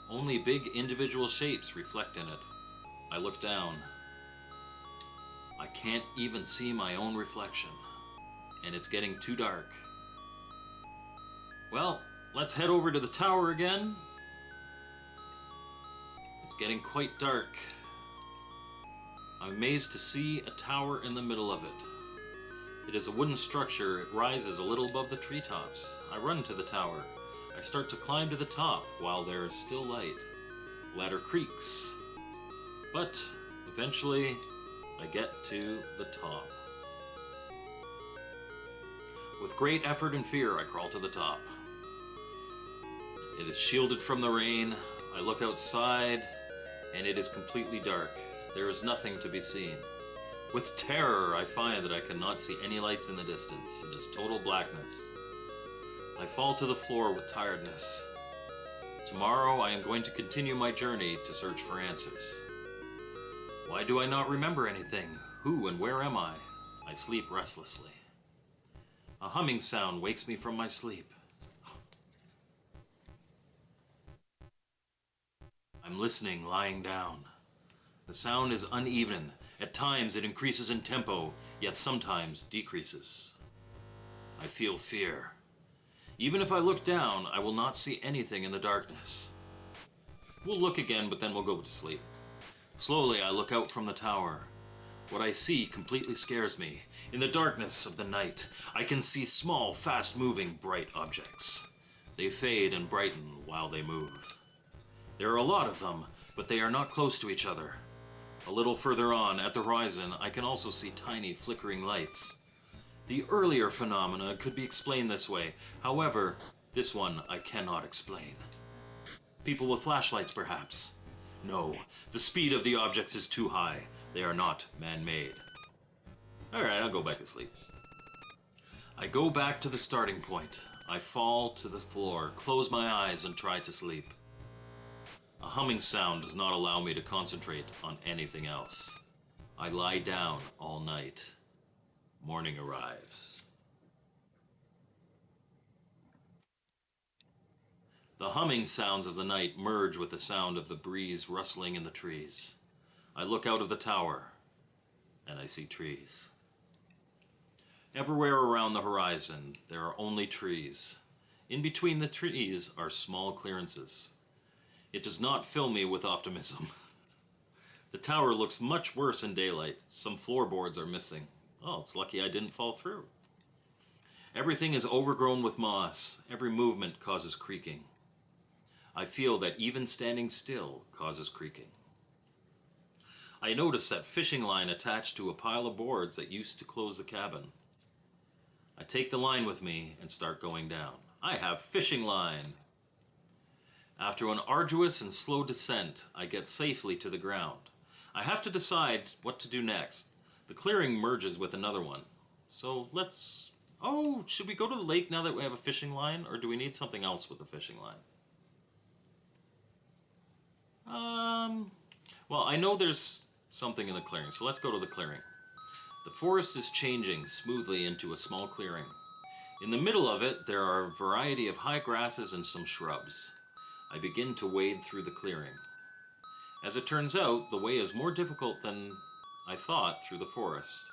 Only big individual shapes reflect in it. I look down. I can't even see my own reflection, and it's getting too dark. Well, let's head over to the tower again. It's getting quite dark. I'm amazed to see a tower in the middle of it. It is a wooden structure. It rises a little above the treetops. I run to the tower. I start to climb to the top while there is still light. Ladder creaks. But eventually, I get to the top. With great effort and fear, I crawl to the top. It is shielded from the rain. I look outside, and it is completely dark. There is nothing to be seen. With terror, I find that I cannot see any lights in the distance. It is total blackness. I fall to the floor with tiredness. Tomorrow, I am going to continue my journey to search for answers. Why do I not remember anything? Who and where am I? I sleep restlessly. A humming sound wakes me from my sleep. I'm listening, lying down. The sound is uneven. At times it increases in tempo, yet sometimes decreases. I feel fear. Even if I look down, I will not see anything in the darkness. We'll look again, but then we'll go to sleep. Slowly, I look out from the tower. What I see completely scares me. In the darkness of the night, I can see small, fast-moving, bright objects. They fade and brighten while they move. There are a lot of them, but they are not close to each other. A little further on, at the horizon, I can also see tiny, flickering lights. The earlier phenomena could be explained this way. However, this one I cannot explain. People with flashlights, perhaps? No, the speed of the objects is too high. They are not man-made. Alright, I'll go back to sleep. I go back to the starting point. I fall to the floor, close my eyes, and try to sleep. A humming sound does not allow me to concentrate on anything else. I lie down all night. Morning arrives. The humming sounds of the night merge with the sound of the breeze rustling in the trees. I look out of the tower, and I see trees. Everywhere around the horizon, there are only trees. In between the trees are small clearances. It does not fill me with optimism. The tower looks much worse in daylight. Some floorboards are missing. Oh, it's lucky I didn't fall through. Everything is overgrown with moss. Every movement causes creaking. I feel that even standing still causes creaking. I notice that fishing line attached to a pile of boards that used to close the cabin. I take the line with me and start going down. I have fishing line! After an arduous and slow descent, I get safely to the ground. I have to decide what to do next. The clearing merges with another one. So let's... Oh, should we go to the lake now that we have a fishing line? Or do we need something else with the fishing line? Well, I know there's something in the clearing, so let's go to the clearing. The forest is changing smoothly into a small clearing. In the middle of it, there are a variety of high grasses and some shrubs. I begin to wade through the clearing. As it turns out, the way is more difficult than I thought through the forest.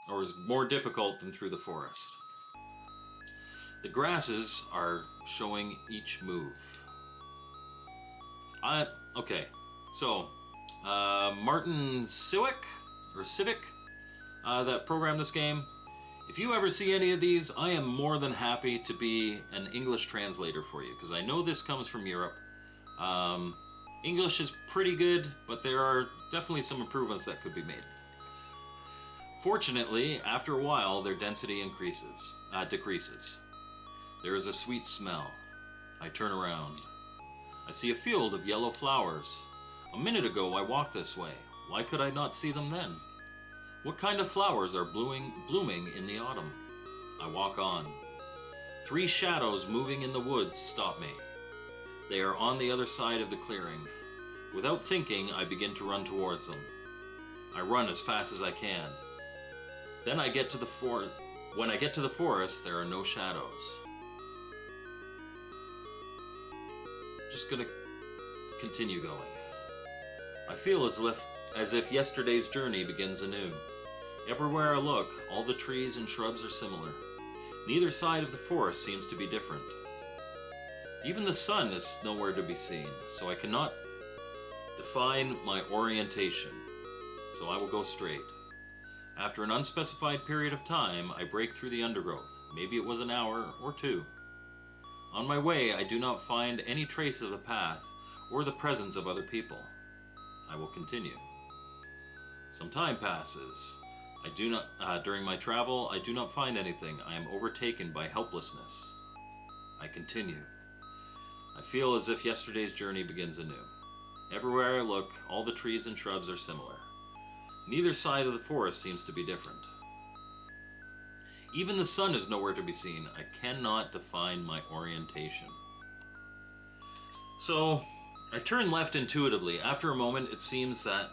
Or is more difficult than through the forest. The grasses are showing each move. Okay, so Martin Civic that programmed this game. If you ever see any of these, I am more than happy to be an English translator for you, because I know this comes from Europe. English is pretty good, but there are definitely some improvements that could be made. Fortunately, after a while, their density decreases. There is a sweet smell. I turn around. I see a field of yellow flowers. A minute ago, I walked this way. Why could I not see them then? What kind of flowers are blooming in the autumn? I walk on. 3 shadows moving in the woods stop me. They are on the other side of the clearing. Without thinking, I begin to run towards them. I run as fast as I can. Then I get to the forest. When I get to the forest, there are no shadows. Just gonna continue going. I feel as if yesterday's journey begins anew. Everywhere I look, all the trees and shrubs are similar. Neither side of the forest seems to be different. Even the sun is nowhere to be seen, so I cannot define my orientation. So I will go straight. After an unspecified period of time, I break through the undergrowth. Maybe it was an hour or 2. On my way, I do not find any trace of the path or the presence of other people. I will continue. Some time passes. During my travel, I do not find anything. I am overtaken by helplessness. I continue. I feel as if yesterday's journey begins anew. Everywhere I look, all the trees and shrubs are similar. Neither side of the forest seems to be different. Even the sun is nowhere to be seen. I cannot define my orientation. So, I turn left intuitively. After a moment, it seems that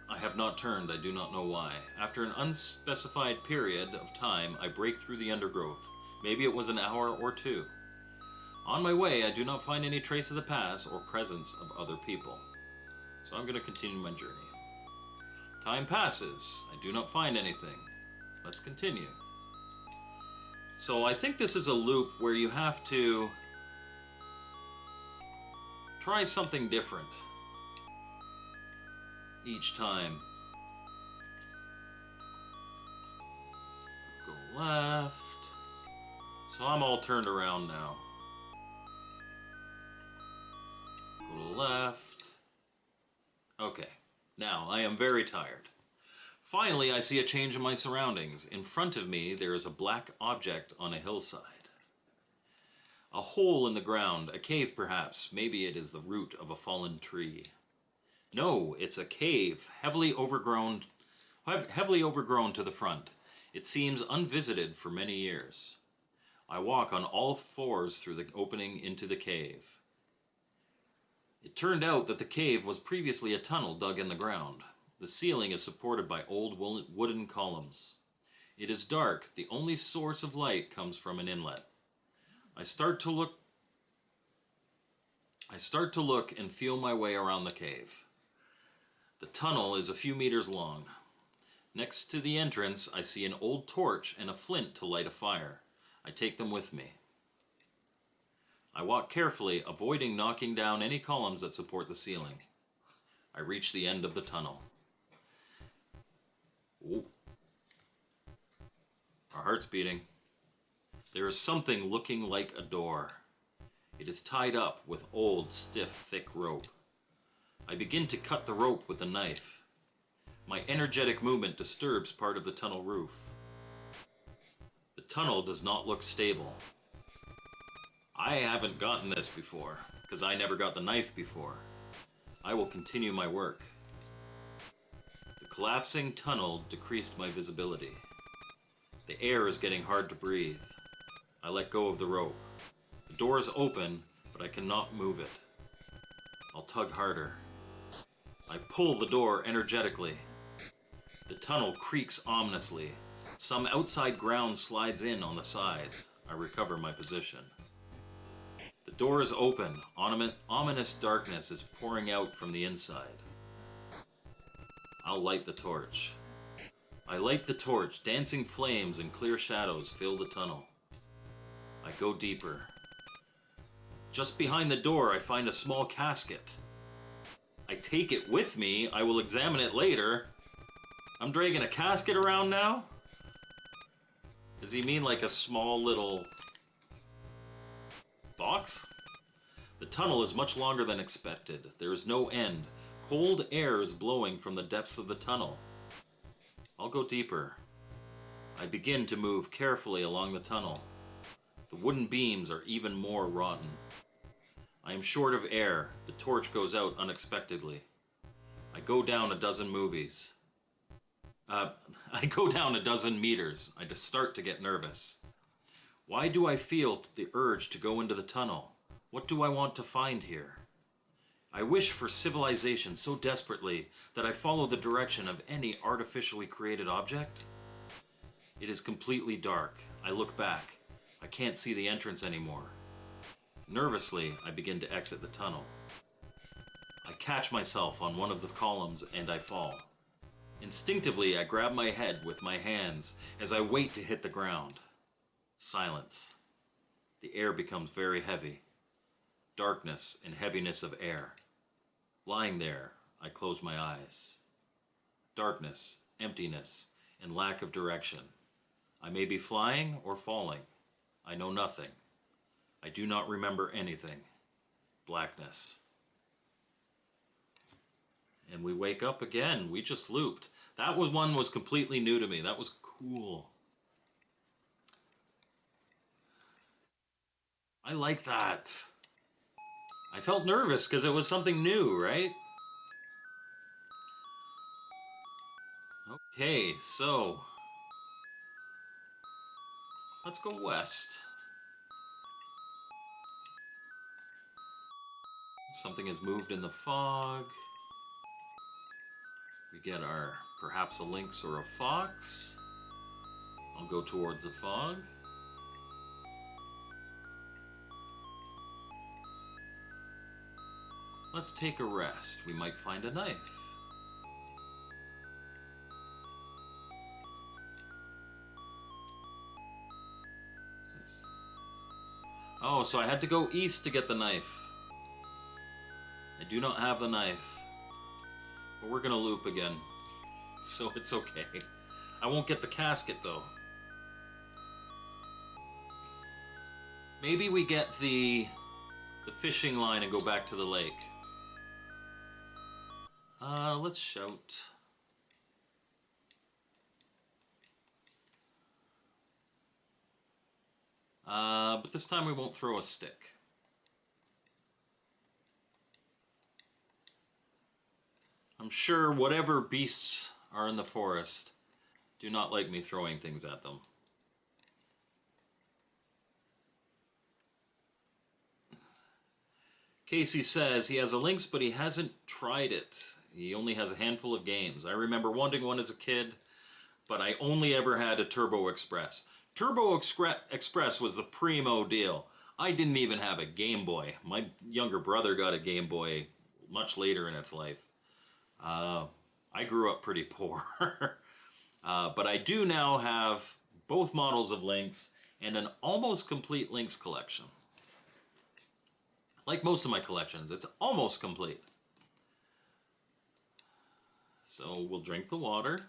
I have not turned. I do not know why. After an unspecified period of time, I break through the undergrowth. Maybe it was an hour or 2. On my way, I do not find any trace of the past or presence of other people. So I'm going to continue my journey. Time passes. I do not find anything. Let's continue. So I think this is a loop where you have to try something different each time. Go left. So I'm all turned around now. Go left. Okay, now I am very tired. Finally, I see a change in my surroundings. In front of me, there is a black object on a hillside. A hole in the ground, a cave perhaps. Maybe it is the root of a fallen tree. No, it's a cave, heavily overgrown to the front. It seems unvisited for many years. I walk on all 4s through the opening into the cave. It turned out that the cave was previously a tunnel dug in the ground. The ceiling is supported by old wooden columns. It is dark. The only source of light comes from an inlet. I start to look and feel my way around the cave. The tunnel is a few meters long. Next to the entrance, I see an old torch and a flint to light a fire. I take them with me. I walk carefully, avoiding knocking down any columns that support the ceiling. I reach the end of the tunnel. Ooh. Our heart's beating. There is something looking like a door. It is tied up with old, stiff, thick rope. I begin to cut the rope with a knife. My energetic movement disturbs part of the tunnel roof. The tunnel does not look stable. I haven't gotten this before, because I never got the knife before. I will continue my work. The collapsing tunnel decreased my visibility. The air is getting hard to breathe. I let go of the rope. The door is open, but I cannot move it. I'll tug harder. I pull the door energetically. The tunnel creaks ominously. Some outside ground slides in on the sides. I recover my position. The door is open. Ominous darkness is pouring out from the inside. I'll light the torch. I light the torch. Dancing flames and clear shadows fill the tunnel. I go deeper. Just behind the door, I find a small casket. I take it with me. I will examine it later. I'm dragging a casket around now? Does he mean like a small little box? The tunnel is much longer than expected. There is no end. Cold air is blowing from the depths of the tunnel. I'll go deeper. I begin to move carefully along the tunnel. The wooden beams are even more rotten. I am short of air. The torch goes out unexpectedly. I go down a dozen movies. I go down a dozen meters. I just start to get nervous. Why do I feel the urge to go into the tunnel? What do I want to find here? I wish for civilization so desperately that I follow the direction of any artificially created object. It is completely dark. I look back. I can't see the entrance anymore. Nervously, I begin to exit the tunnel. I catch myself on one of the columns and I fall. Instinctively, I grab my head with my hands as I wait to hit the ground. Silence. The air becomes very heavy. Darkness and heaviness of air. Lying there, I close my eyes. Darkness, emptiness, and lack of direction. I may be flying or falling. I know nothing. I do not remember anything. Blackness. And we wake up again. We just looped. That one was completely new to me. That was cool. I like that. I felt nervous because it was something new, right? Okay, so let's go west. Something has moved in the fog. We get our, perhaps a lynx or a fox. I'll go towards the fog. Let's take a rest. We might find a knife. Oh, so I had to go east to get the knife. I do not have the knife. But we're gonna loop again. So it's okay. I won't get the casket though. Maybe we get the fishing line and go back to the lake. Let's shout. But this time we won't throw a stick. I'm sure whatever beasts are in the forest do not like me throwing things at them. Casey says he has a Lynx, but he hasn't tried it. He only has a handful of games. I remember wanting one as a kid, but I only ever had a Turbo Express. Turbo Express was the primo deal. I didn't even have a Game Boy. My younger brother got a Game Boy much later in its life. I grew up pretty poor. But I do now have both models of Lynx and an almost complete Lynx collection. Like most of my collections, it's almost complete. So we'll drink the water.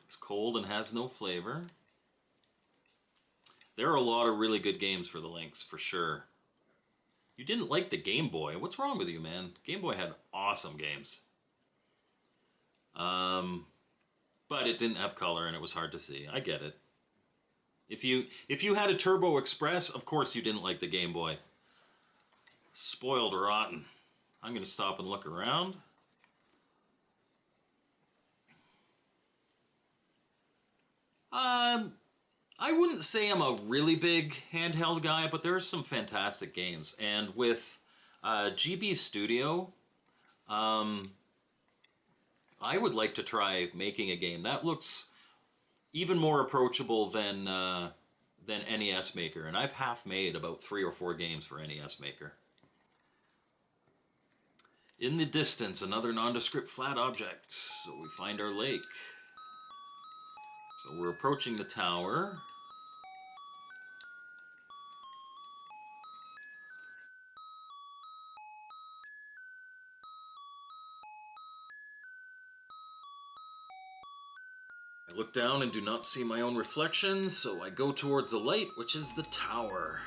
It's cold and has no flavor. There are a lot of really good games for the Lynx, for sure. You didn't like the Game Boy. What's wrong with you, man? Game Boy had awesome games. But it didn't have color and it was hard to see. I get it. If you had a Turbo Express, of course you didn't like the Game Boy. Spoiled rotten. I'm going to stop and look around. I wouldn't say I'm a really big handheld guy, but there are some fantastic games. And with GB Studio, I would like to try making a game. That looks even more approachable than NES Maker. And I've half made about 3 or 4 games for NES Maker. In the distance, another nondescript flat object. So we find our lake. So we're approaching the tower. I look down and do not see my own reflection, so I go towards the light, which is the tower.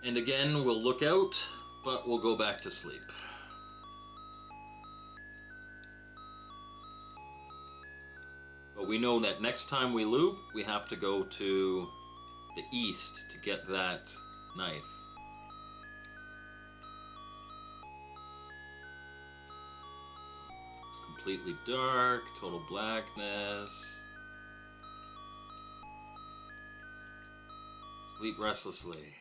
And again, we'll look out, but we'll go back to sleep. But we know that next time we loop, we have to go to the east to get that knife. It's completely dark, total blackness. Sleep restlessly.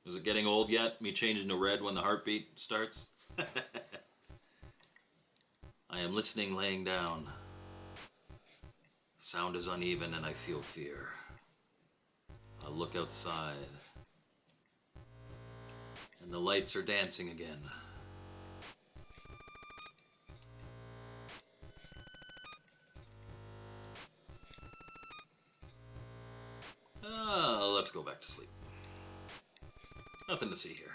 Is it getting old yet? Me changing to red when the heartbeat starts? I am listening laying down. Sound is uneven and I feel fear. I look outside. And the lights are dancing again. Let's go back to sleep. Nothing to see here.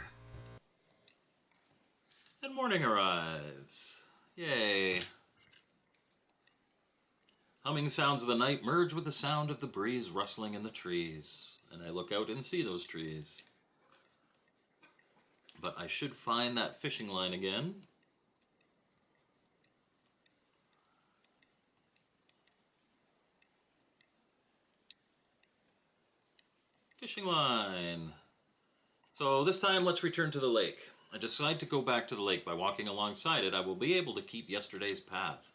And morning arrives. Yay. Humming sounds of the night merge with the sound of the breeze rustling in the trees. And I look out and see those trees. But I should find that fishing line again. Fishing line. So this time, let's return to the lake. I decide to go back to the lake. By walking alongside it, I will be able to keep yesterday's path.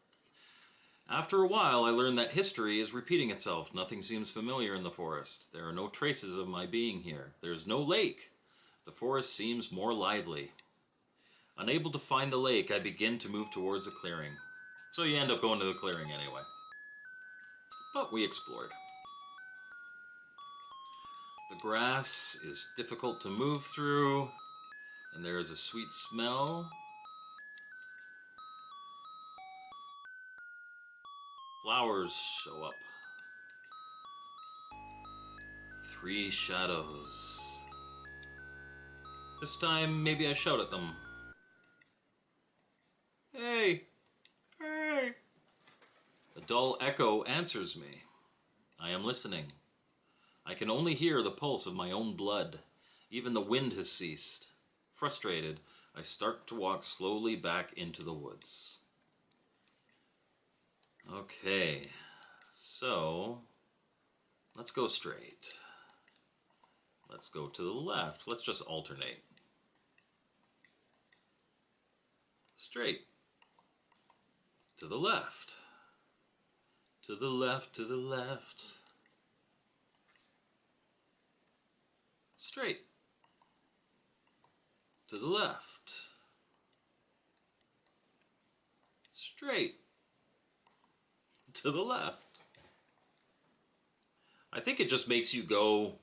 After a while, I learn that history is repeating itself. Nothing seems familiar in the forest. There are no traces of my being here. There is no lake. The forest seems more lively. Unable to find the lake, I begin to move towards the clearing. So you end up going to the clearing anyway. But we explored. The grass is difficult to move through, and there is a sweet smell. Flowers show up. 3 shadows. This time, maybe I shout at them. Hey! Hey! A dull echo answers me. I am listening. I can only hear the pulse of my own blood. Even the wind has ceased. Frustrated, I start to walk slowly back into the woods. Okay, so let's go straight. Let's go to the left. Let's just alternate. Straight. To the left. To the left, to the left. Straight. To the left. Straight. To the left. I think it just makes you go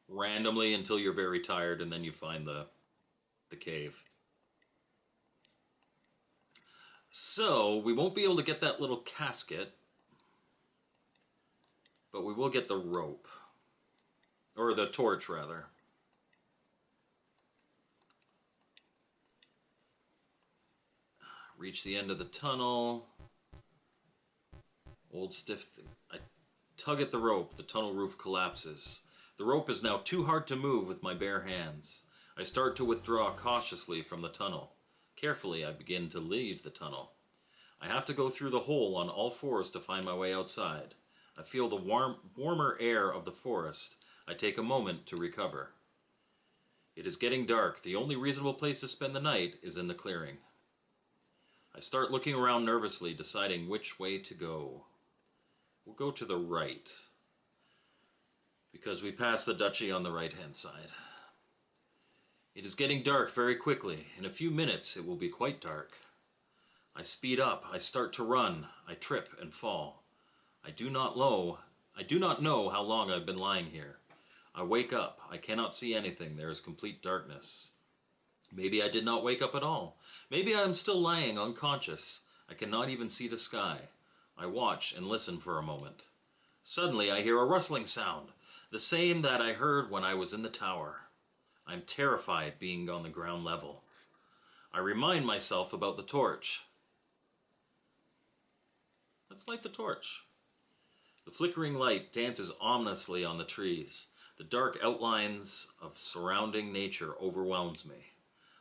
randomly until you're very tired and then you find the cave. So, we won't be able to get that little casket, but we will get the rope. Or the torch, rather. Reach the end of the tunnel. Old stiff thing. I tug at the rope. The tunnel roof collapses. The rope is now too hard to move with my bare hands. I start to withdraw cautiously from the tunnel. Carefully, I begin to leave the tunnel. I have to go through the hole on all fours to find my way outside. I feel the warmer air of the forest. I take a moment to recover. It is getting dark. The only reasonable place to spend the night is in the clearing. I start looking around nervously, deciding which way to go. We'll go to the right, because we pass the duchy on the right-hand side. It is getting dark very quickly. In a few minutes, it will be quite dark. I speed up. I start to run. I trip and fall. I do not know how long I've been lying here. I wake up. I cannot see anything. There is complete darkness. Maybe I did not wake up at all. Maybe I am still lying unconscious. I cannot even see the sky. I watch and listen for a moment. Suddenly I hear a rustling sound, the same that I heard when I was in the tower. I am terrified being on the ground level. I remind myself about the torch. Let's light the torch. The flickering light dances ominously on the trees. The dark outlines of surrounding nature overwhelms me.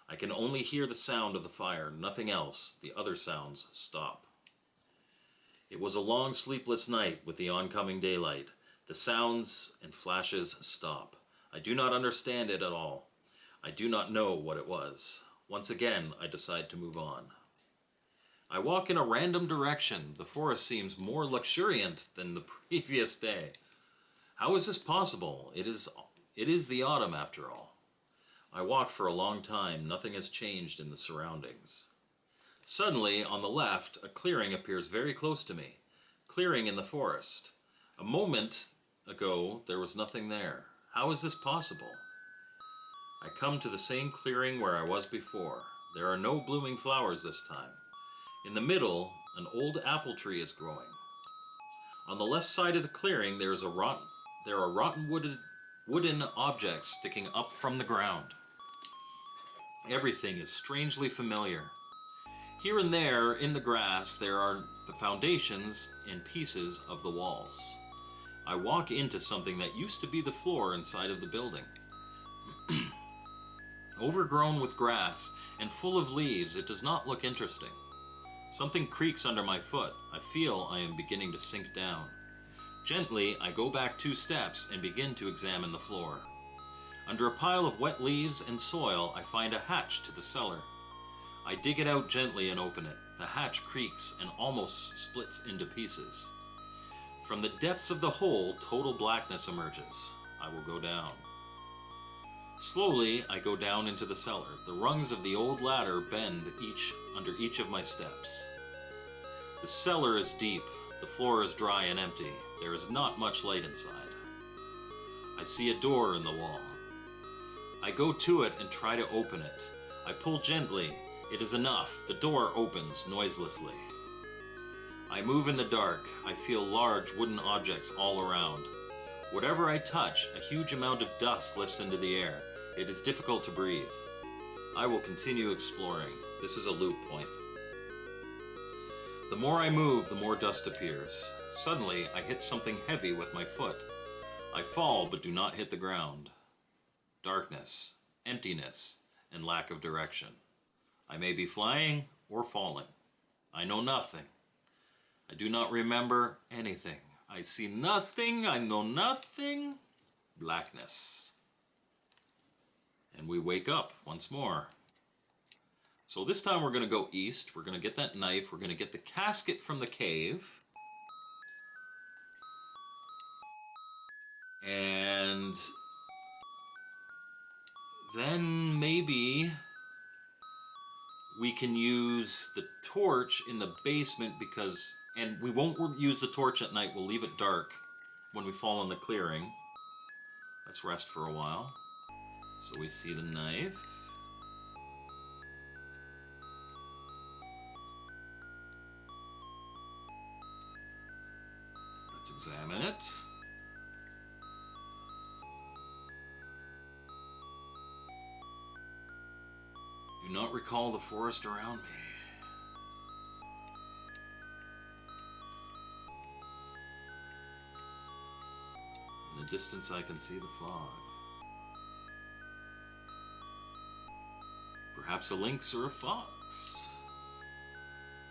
I can only hear the sound of the fire, nothing else. The other sounds stop. It was a long sleepless night with the oncoming daylight. The sounds and flashes stop. I do not understand it at all. I do not know what it was. Once again, I decide to move on. I walk in a random direction. The forest seems more luxuriant than the previous day. How is this possible? It is the autumn after all. I walk for a long time. Nothing has changed in the surroundings. Suddenly, on the left, a clearing appears very close to me. Clearing in the forest. A moment ago, there was nothing there. How is this possible? I come to the same clearing where I was before. There are no blooming flowers this time. In the middle, an old apple tree is growing. On the left side of the clearing, there are rotten wooden objects sticking up from the ground. Everything is strangely familiar. Here and there, in the grass, there are the foundations and pieces of the walls. I walk into something that used to be the floor inside of the building. Overgrown with grass and full of leaves, it does not look interesting. Something creaks under my foot. I feel I am beginning to sink down. Gently, I go back 2 steps and begin to examine the floor. Under a pile of wet leaves and soil, I find a hatch to the cellar. I dig it out gently and open it. The hatch creaks and almost splits into pieces. From the depths of the hole, total blackness emerges. I will go down. Slowly, I go down into the cellar. The rungs of the old ladder bend under each of my steps. The cellar is deep. The floor is dry and empty. There is not much light inside. I see a door in the wall. I go to it and try to open it. I pull gently. It is enough. The door opens noiselessly. I move in the dark. I feel large wooden objects all around. Whatever I touch, a huge amount of dust lifts into the air. It is difficult to breathe. I will continue exploring. This is a loop point. The more I move, the more dust appears. Suddenly, I hit something heavy with my foot. I fall, but do not hit the ground. Darkness, emptiness, and lack of direction. I may be flying or falling. I know nothing. I do not remember anything. I see nothing. I know nothing. Blackness. And we wake up once more. So this time we're going to go east. We're going to get that knife. We're going to get the casket from the cave. And then maybe we can use the torch in the basement and we won't use the torch at night. We'll leave it dark when we fall in the clearing. Let's rest for a while. So we see the knife. Let's examine it. Do not recall the forest around me. In the distance I can see the fog. Perhaps a lynx or a fox.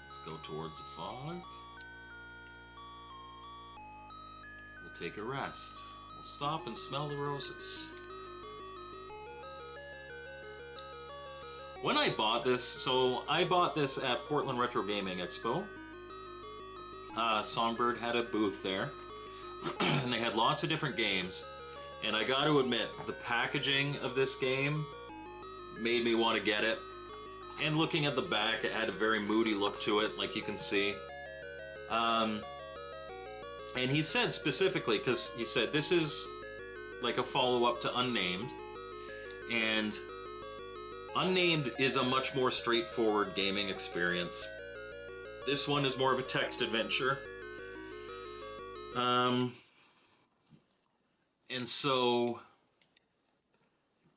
Let's go towards the fog. We'll take a rest. We'll stop and smell the roses. When I bought this, so I bought this at Portland Retro Gaming Expo. Songbird had a booth there, and they had lots of different games. And I got to admit, the packaging of this game made me want to get it. And looking at the back, it had a very moody look to it, like you can see. And he said specifically, because he said this is like a follow-up to Unnamed, and Unnamed is a much more straightforward gaming experience. This one is more of a text adventure. And so,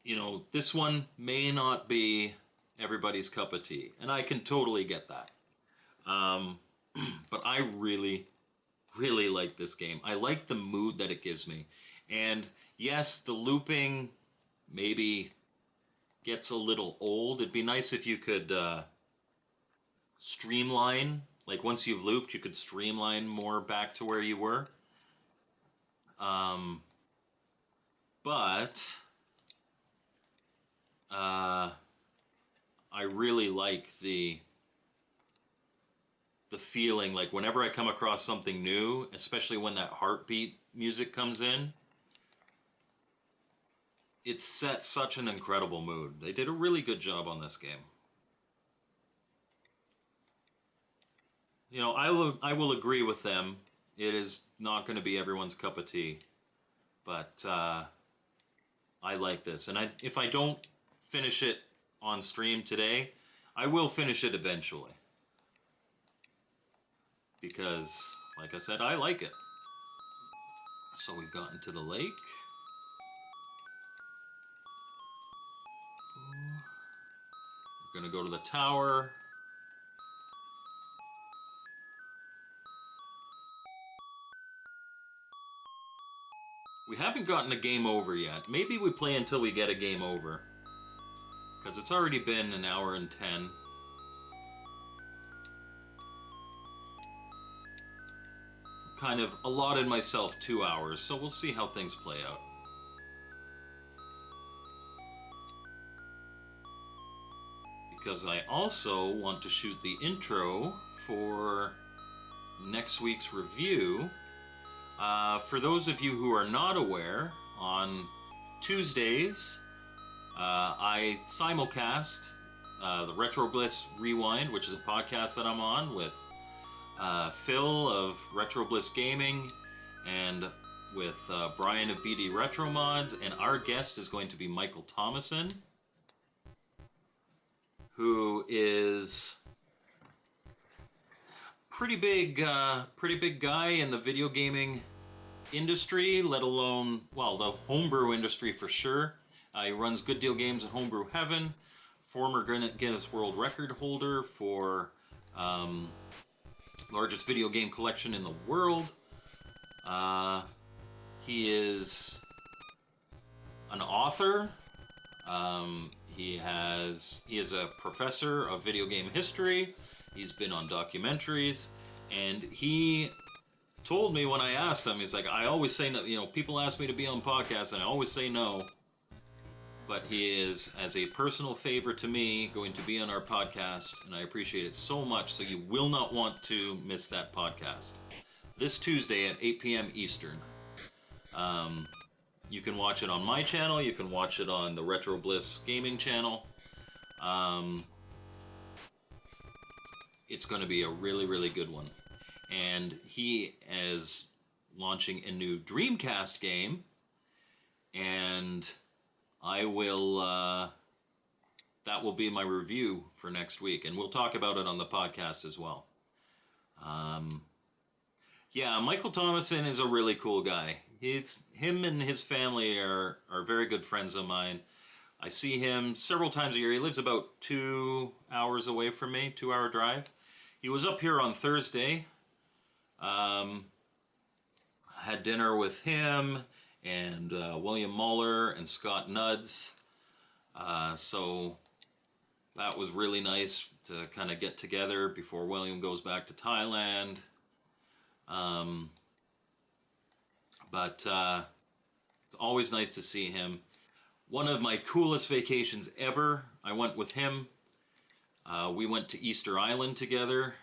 you know, this one may not be, everybody's cup of tea, and I can totally get that. Um, but I really, really like this game. I like the mood that it gives me. And yes, the looping maybe gets a little old. It'd be nice if you could streamline. Like once you've looped, you could streamline more back to where you were. Um, but I really like the feeling. Like whenever I come across something new, especially when that heartbeat music comes in, it sets such an incredible mood. They did a really good job on this game. You know, I will agree with them. It is not going to be everyone's cup of tea, but I like this. And if I don't finish it on stream today, I will finish it eventually. Because, like I said, I like it. So we've gotten to the lake. We're going to go to the tower. We haven't gotten a game over yet. Maybe we play until we get a game over. Because it's already been an hour and 10. Kind of allotted myself 2 hours, so we'll see how things play out. Because I also want to shoot the intro for next week's review. For those of you who are not aware, on Tuesdays, I simulcast the Retro Bliss Rewind, which is a podcast that I'm on with Phil of Retro Bliss Gaming and with Brian of BD Retro Mods, and our guest is going to be Michael Thomason, who is pretty big guy in the video gaming industry, let alone, well, the homebrew industry for sure. He runs Good Deal Games and Homebrew Heaven, former Guinness World Record holder for largest video game collection in the world. He is an author. He is a professor of video game history. He's been on documentaries, and he told me when I asked him, he's like, I always say no. You know, people ask me to be on podcasts, and I always say no. But he is, as a personal favor to me, going to be on our podcast, and I appreciate it so much. So you will not want to miss that podcast this Tuesday at 8 p.m. Eastern. You can watch it on my channel. You can watch it on the Retro Bliss Gaming channel. It's going to be a really, really good one. And he is launching a new Dreamcast game, and I will, that will be my review for next week, and we'll talk about it on the podcast as well. Yeah, Michael Thomason is a really cool guy. Him and his family are very good friends of mine. I see him several times a year. He lives about 2 hours away from me, 2-hour drive. He was up here on Thursday. I had dinner with him and William Muller and Scott Nuds. So that was really nice to kind of get together before William goes back to Thailand. But it's always nice to see him. One of my coolest vacations ever, I went with him. We went to Easter Island together.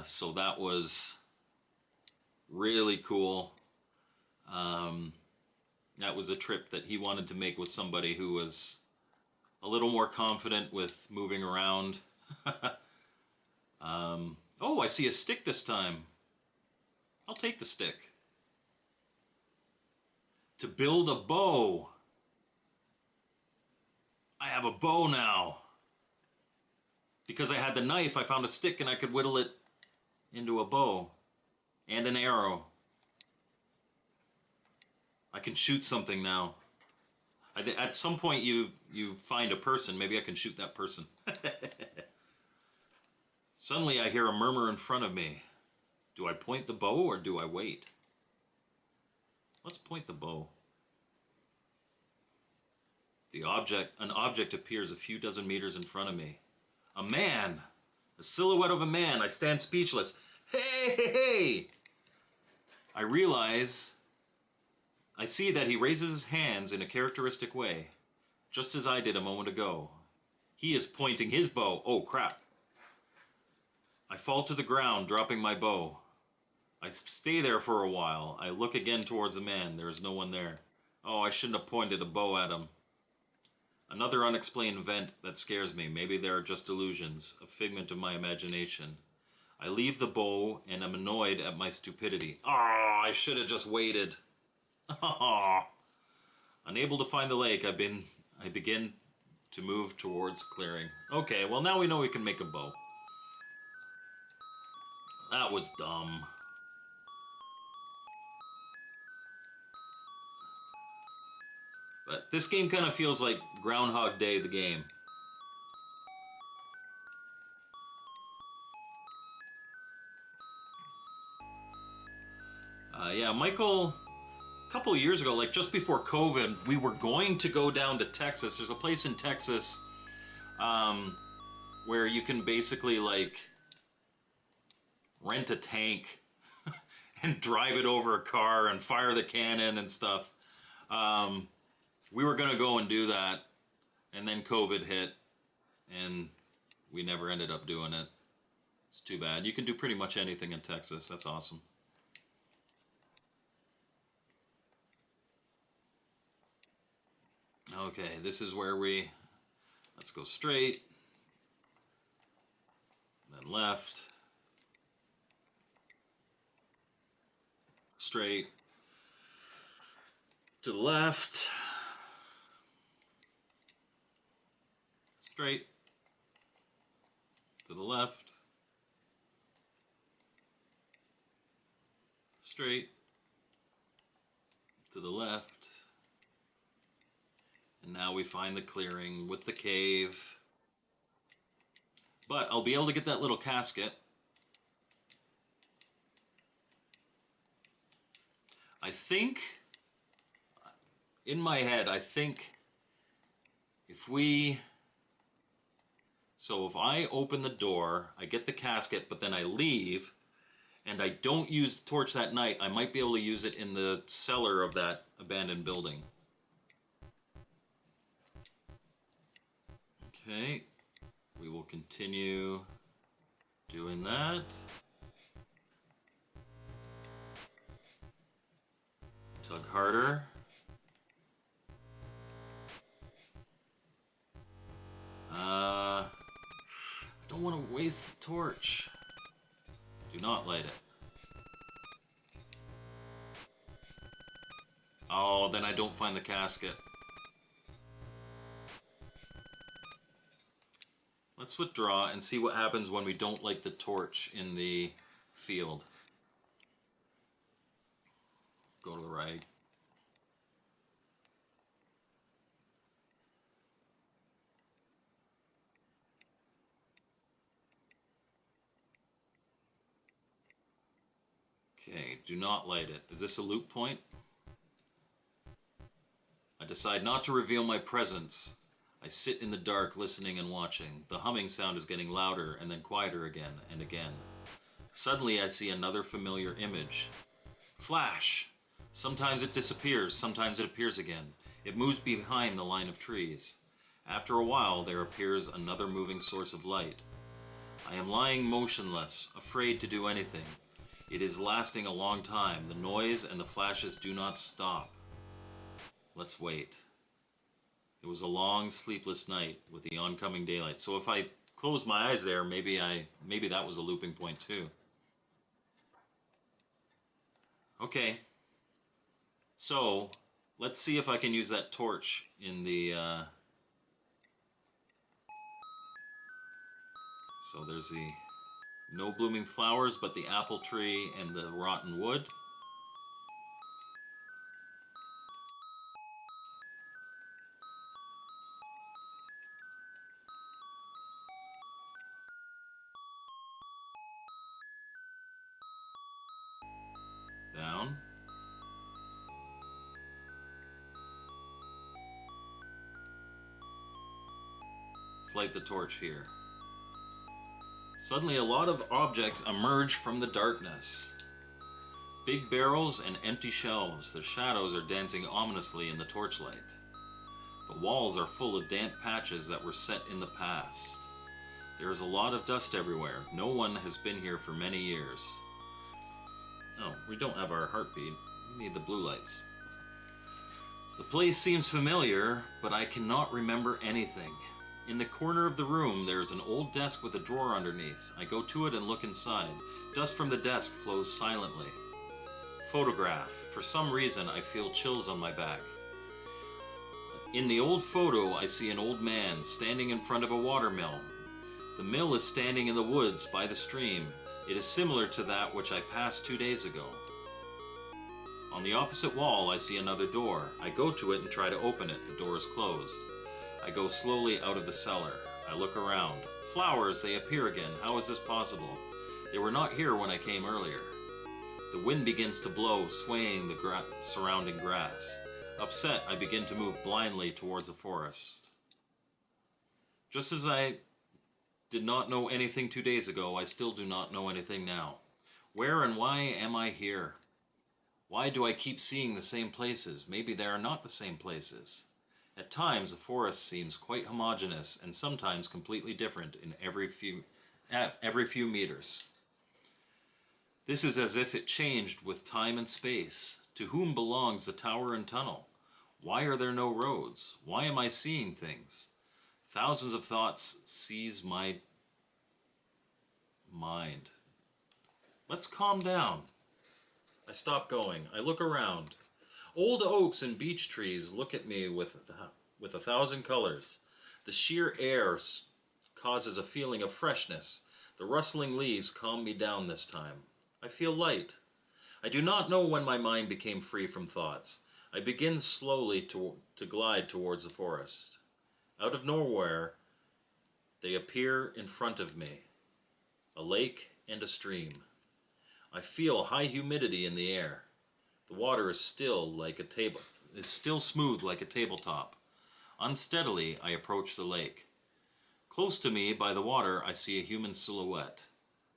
So that was really cool. That was a trip that he wanted to make with somebody who was a little more confident with moving around. Oh, I see a stick this time. I'll take the stick. To build a bow. I have a bow now. Because I had the knife, I found a stick and I could whittle it into a bow. And an arrow. I can shoot something now. At some point you find a person. Maybe I can shoot that person. Suddenly I hear a murmur in front of me. Do I point the bow or do I wait? Let's point the bow. An object appears a few dozen meters in front of me. A man! A silhouette of a man. I stand speechless. Hey, hey, hey! I see that he raises his hands in a characteristic way, just as I did a moment ago. He is pointing his bow. Oh, crap. I fall to the ground, dropping my bow. I stay there for a while. I look again towards the man. There is no one there. Oh, I shouldn't have pointed the bow at him. Another unexplained event that scares me. Maybe they are just illusions, a figment of my imagination. I leave the bow and am annoyed at my stupidity. Oh, I should have just waited. Oh. Unable to find the lake, I begin to move towards clearing. Okay, well now we know we can make a bow. That was dumb. But this game kind of feels like Groundhog Day, the game. Yeah, Michael, a couple of years ago, like just before COVID, we were going to go down to Texas. There's a place in Texas where you can basically like rent a tank and drive it over a car and fire the cannon and stuff. We were going to go and do that, and then COVID hit, and we never ended up doing it. It's too bad. You can do pretty much anything in Texas. That's awesome. Okay, this is where let's go straight, then left, straight, to the left, straight, to the left, straight, to the left. And now we find the clearing with the cave. But I'll be able to get that little casket. I think, in my head, if I open the door, I get the casket, but then I leave, and I don't use the torch that night, I might be able to use it in the cellar of that abandoned building. Okay, we will continue doing that. Tug harder. I don't want to waste the torch. Do not light it. Oh, then I don't find the casket. Let's withdraw and see what happens when we don't light the torch in the field. Go to the right. Okay, do not light it. Is this a loop point? I decide not to reveal my presence. I sit in the dark, listening and watching. The humming sound is getting louder and then quieter again and again. Suddenly I see another familiar image. Flash! Sometimes it disappears, sometimes it appears again. It moves behind the line of trees. After a while, there appears another moving source of light. I am lying motionless, afraid to do anything. It is lasting a long time. The noise and the flashes do not stop. Let's wait. It was a long, sleepless night with the oncoming daylight. So if I close my eyes there, maybe that was a looping point too. Okay. So let's see if I can use that torch in the. So there's the no blooming flowers, but the apple tree and the rotten wood. Let's light the torch here. Suddenly a lot of objects emerge from the darkness. Big barrels and empty shelves. Their shadows are dancing ominously in the torchlight. The walls are full of damp patches that were set in the past. There is a lot of dust everywhere. No one has been here for many years. Oh, we don't have our heartbeat. We need the blue lights. The place seems familiar, but I cannot remember anything. In the corner of the room, there is an old desk with a drawer underneath. I go to it and look inside. Dust from the desk flows silently. Photograph. For some reason, I feel chills on my back. In the old photo, I see an old man standing in front of a water mill. The mill is standing in the woods by the stream. It is similar to that which I passed 2 days ago. On the opposite wall, I see another door. I go to it and try to open it. The door is closed. I go slowly out of the cellar. I look around. Flowers, they appear again. How is this possible? They were not here when I came earlier. The wind begins to blow, swaying the surrounding grass. Upset, I begin to move blindly towards the forest. Just as I did not know anything 2 days ago, I still do not know anything now. Where and why am I here? Why do I keep seeing the same places? Maybe they are not the same places. At times, the forest seems quite homogeneous and sometimes completely different in every few meters. This is as if it changed with time and space. To whom belongs the tower and tunnel? Why are there no roads? Why am I seeing things? Thousands of thoughts seize my mind. Let's calm down. I stop going. I look around. Old oaks and beech trees look at me with 1,000 colors. The sheer air causes a feeling of freshness. The rustling leaves calm me down this time. I feel light. I do not know when my mind became free from thoughts. I begin slowly to glide towards the forest. Out of nowhere, they appear in front of me. A lake and a stream. I feel high humidity in the air. The water is still smooth like a tabletop. Unsteadily, I approach the lake. Close to me, by the water, I see a human silhouette.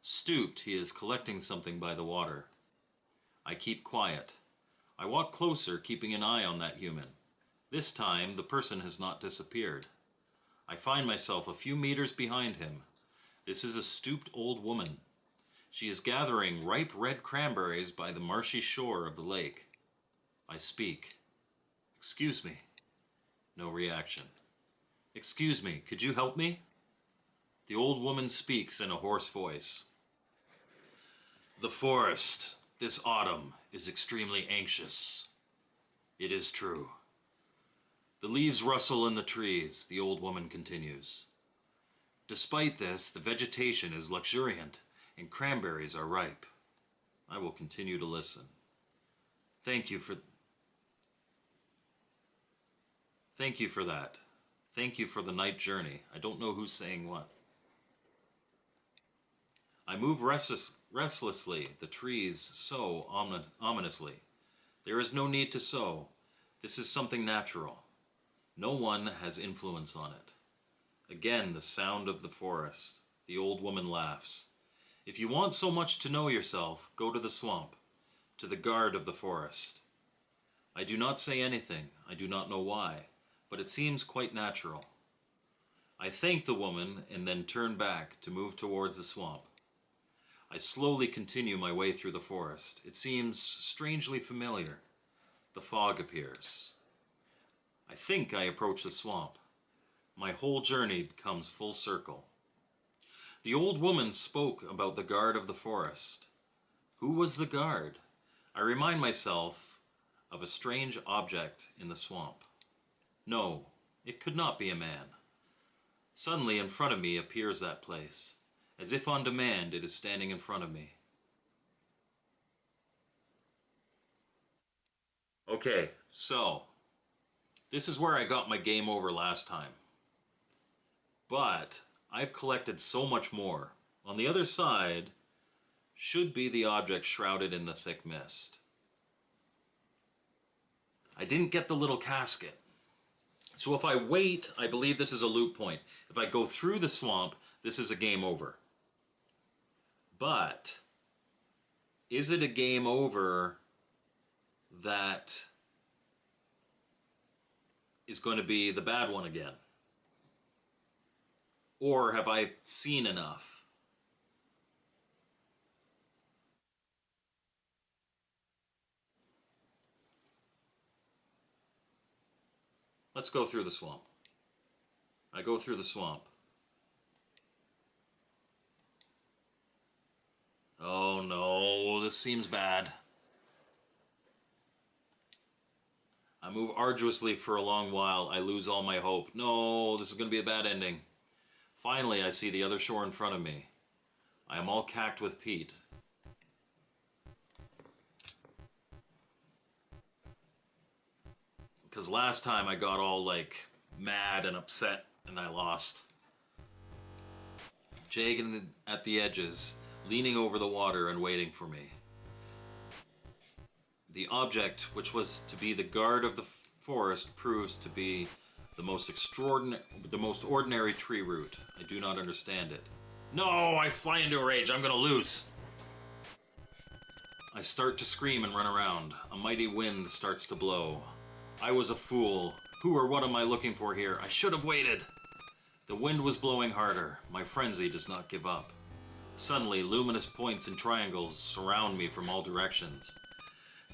Stooped, he is collecting something by the water. I keep quiet. I walk closer, keeping an eye on that human. This time, the person has not disappeared. I find myself a few meters behind him. This is a stooped old woman. She is gathering ripe red cranberries by the marshy shore of the lake. I speak. Excuse me. No reaction. Excuse me, could you help me? The old woman speaks in a hoarse voice. The forest, this autumn, is extremely anxious. It is true. The leaves rustle in the trees, the old woman continues. Despite this, the vegetation is luxuriant and cranberries are ripe. I will continue to listen. Thank you for that. Thank you for the night journey. I don't know who's saying what. I move restlessly. The trees sough ominously. There is no need to sow. This is something natural. No one has influence on it. Again, the sound of the forest. The old woman laughs. If you want so much to know yourself, go to the swamp, to the guard of the forest. I do not say anything. I do not know why, but it seems quite natural. I thank the woman and then turn back to move towards the swamp. I slowly continue my way through the forest. It seems strangely familiar. The fog appears. I think I approach the swamp. My whole journey comes full circle. The old woman spoke about the guard of the forest. Who was the guard? I remind myself of a strange object in the swamp. No, it could not be a man. Suddenly in front of me appears that place. As if on demand, it is standing in front of me. Okay, so this is where I got my game over last time. But I've collected so much more. On the other side should be the object shrouded in the thick mist. I didn't get the little casket. So if I wait, I believe this is a loop point. If I go through the swamp, this is a game over. But is it a game over that is going to be the bad one again? Or have I seen enough? Let's go through the swamp. I go through the swamp. Oh no, this seems bad. I move arduously for a long while. I lose all my hope. No, this is going to be a bad ending. Finally, I see the other shore in front of me. I am all cacked with peat. Because last time I got all, like, mad and upset and I lost. Jagged at the edges, leaning over the water and waiting for me. The object, which was to be the guard of the forest, proves to be the most ordinary tree root. I do not understand it. No, I fly into a rage. I'm gonna lose. I start to scream and run around. A mighty wind starts to blow. I was a fool. Who or what am I looking for here? I should have waited. The wind was blowing harder. My frenzy does not give up. Suddenly, luminous points and triangles surround me from all directions.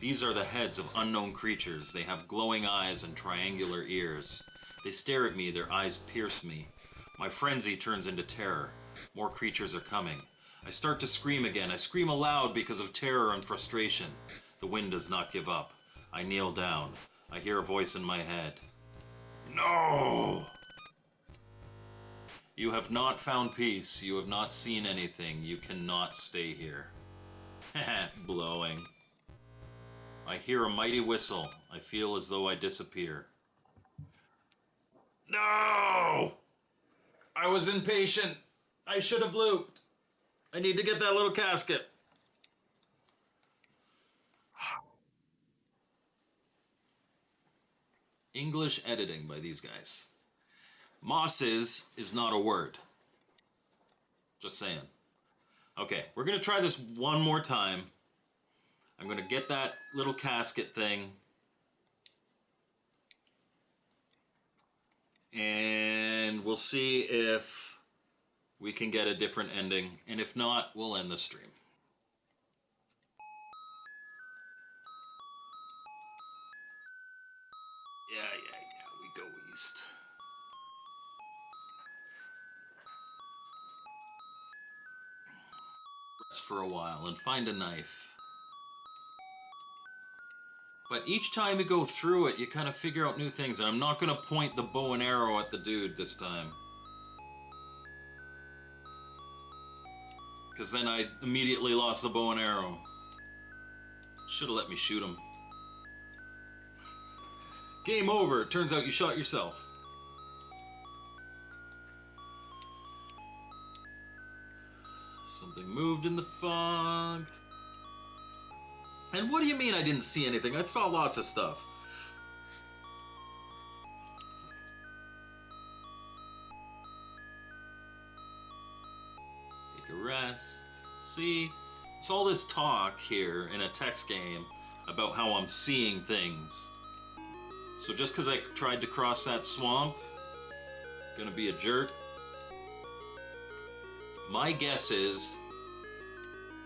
These are the heads of unknown creatures. They have glowing eyes and triangular ears. They stare at me, their eyes pierce me. My frenzy turns into terror. More creatures are coming. I start to scream again. I scream aloud because of terror and frustration. The wind does not give up. I kneel down. I hear a voice in my head. No! You have not found peace. You have not seen anything. You cannot stay here. Blowing. I hear a mighty whistle. I feel as though I disappear. No! I was impatient. I should have looped. I need to get that little casket. English editing by these guys. Mosses is not a word. Just saying. Okay, we're going to try this one more time. I'm going to get that little casket thing. And we'll see if we can get a different ending. And if not, we'll end the stream. Yeah, we go east. Rest for a while and find a knife. But each time you go through it, you kind of figure out new things. And I'm not going to point the bow and arrow at the dude this time. Because then I immediately lost the bow and arrow. Should have let me shoot him. Game over. It turns out you shot yourself. Something moved in the fog. And what do you mean I didn't see anything? I saw lots of stuff. Take a rest. See? It's all this talk here in a text game about how I'm seeing things. So just because I tried to cross that swamp, gonna be a jerk? My guess is,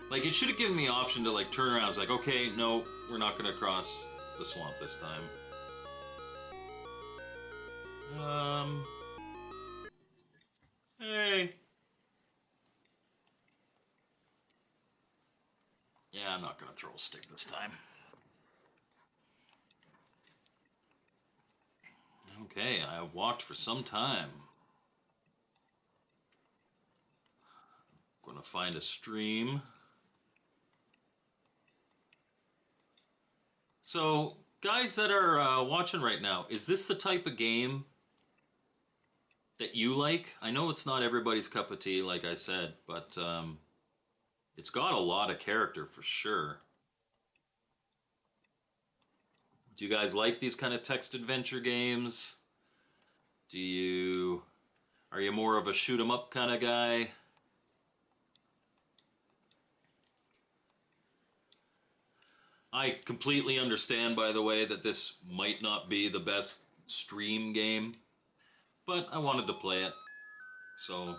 like, it should have given me the option to, like, turn around. It's like, okay, no, we're not gonna cross the swamp this time. Hey. Yeah, I'm not gonna throw a stick this time. Okay, I have walked for some time. Gonna find a stream. So, guys that are watching right now, is this the type of game that you like? I know it's not everybody's cup of tea, like I said, but it's got a lot of character for sure. Do you guys like these kind of text adventure games? Are you more of a shoot 'em up kind of guy? I completely understand, by the way, that this might not be the best stream game, but I wanted to play it, so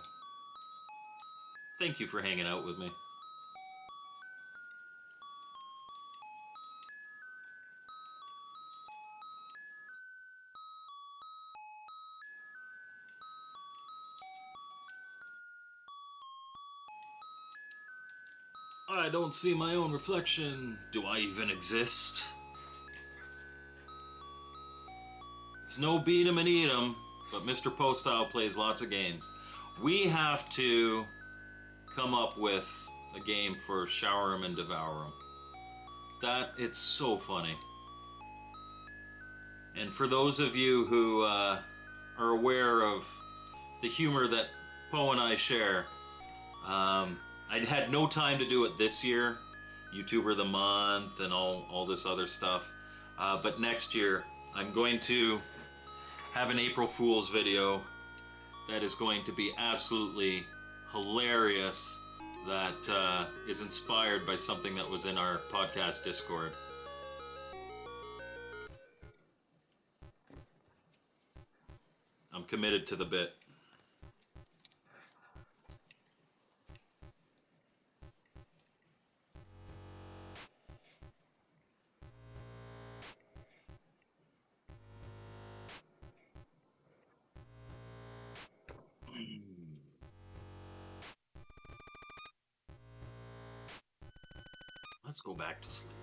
thank you for hanging out with me. I don't see my own reflection. Do I even exist? It's no beat 'em and eat 'em, but Mr. Postile plays lots of games. We have to come up with a game for Shower 'em and Devour 'em. It's so funny. And for those of you who are aware of the humor that Poe and I share, I had no time to do it this year, YouTuber of the Month and all this other stuff. But next year, I'm going to have an April Fool's video that is going to be absolutely hilarious, that is inspired by something that was in our podcast Discord. I'm committed to the bit. Let's go back to sleep.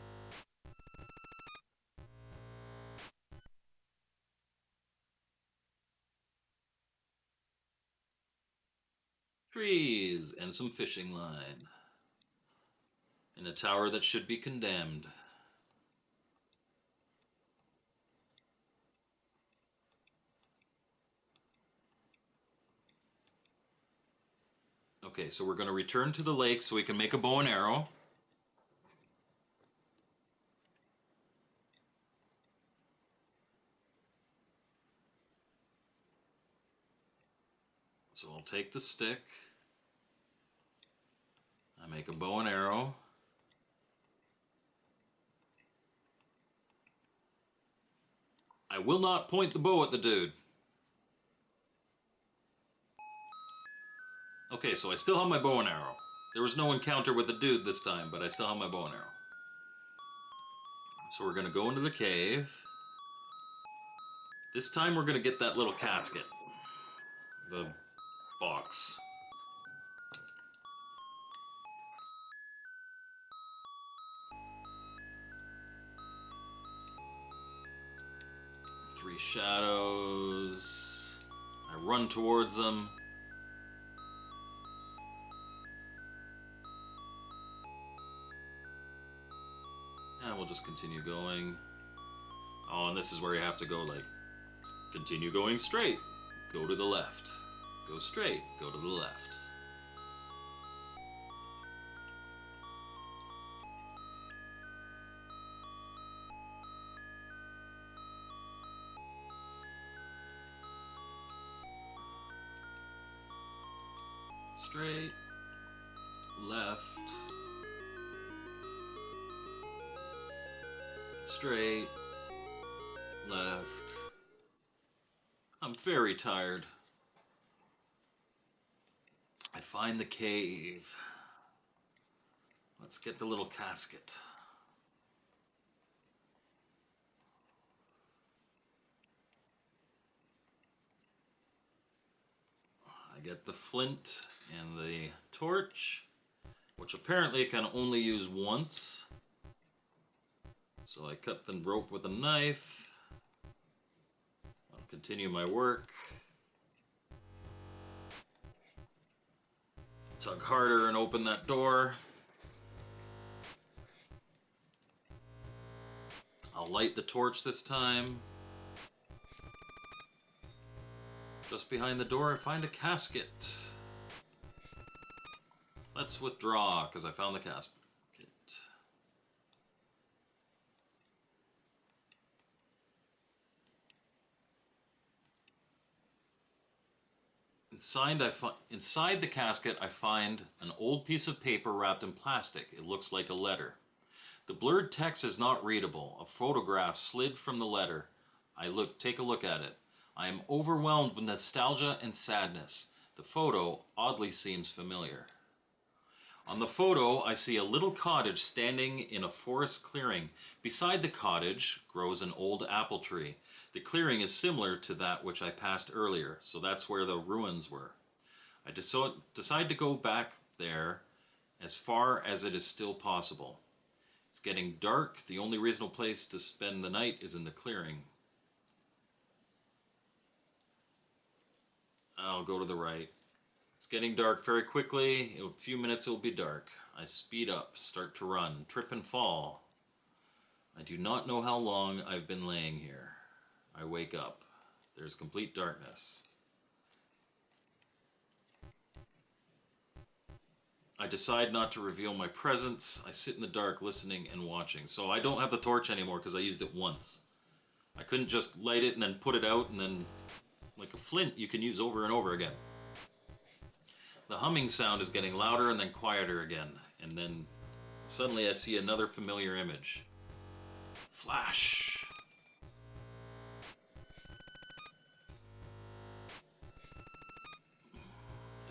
Trees and some fishing line. In a tower that should be condemned. Okay, so we're going to return to the lake so we can make a bow and arrow. So I'll take the stick. I make a bow and arrow. I will not point the bow at the dude. Okay, so I still have my bow and arrow. There was no encounter with the dude this time, but I still have my bow and arrow. So we're going to go into the cave. This time we're going to get that little casket. The box. Three shadows. I run towards them. And we'll just continue going. Oh, and this is where you have to go, like, continue going straight. Go to the left. Go straight. Go to the left. Straight. Left. Straight. Left. I'm very tired. I find the cave. Let's get the little casket. I get the flint and the torch, which apparently I can only use once. So I cut the rope with a knife. I'll continue my work. Tug harder and open that door. I'll light the torch this time. Just behind the door I find a casket. Let's withdraw because I found the casket. Inside the casket, I find an old piece of paper wrapped in plastic. It looks like a letter. The blurred text is not readable. A photograph slid from the letter. Take a look at it. I am overwhelmed with nostalgia and sadness. The photo oddly seems familiar. On the photo, I see a little cottage standing in a forest clearing. Beside the cottage grows an old apple tree. The clearing is similar to that which I passed earlier, so that's where the ruins were. I decide to go back there as far as it is still possible. It's getting dark. The only reasonable place to spend the night is in the clearing. I'll go to the right. It's getting dark very quickly. In a few minutes it will be dark. I speed up, start to run, trip and fall. I do not know how long I've been laying here. I wake up. There's complete darkness. I decide not to reveal my presence. I sit in the dark listening and watching. So I don't have the torch anymore because I used it once. I couldn't just light it and then put it out and then, like a flint, you can use over and over again. The humming sound is getting louder and then quieter again. And then suddenly I see another familiar image. Flash!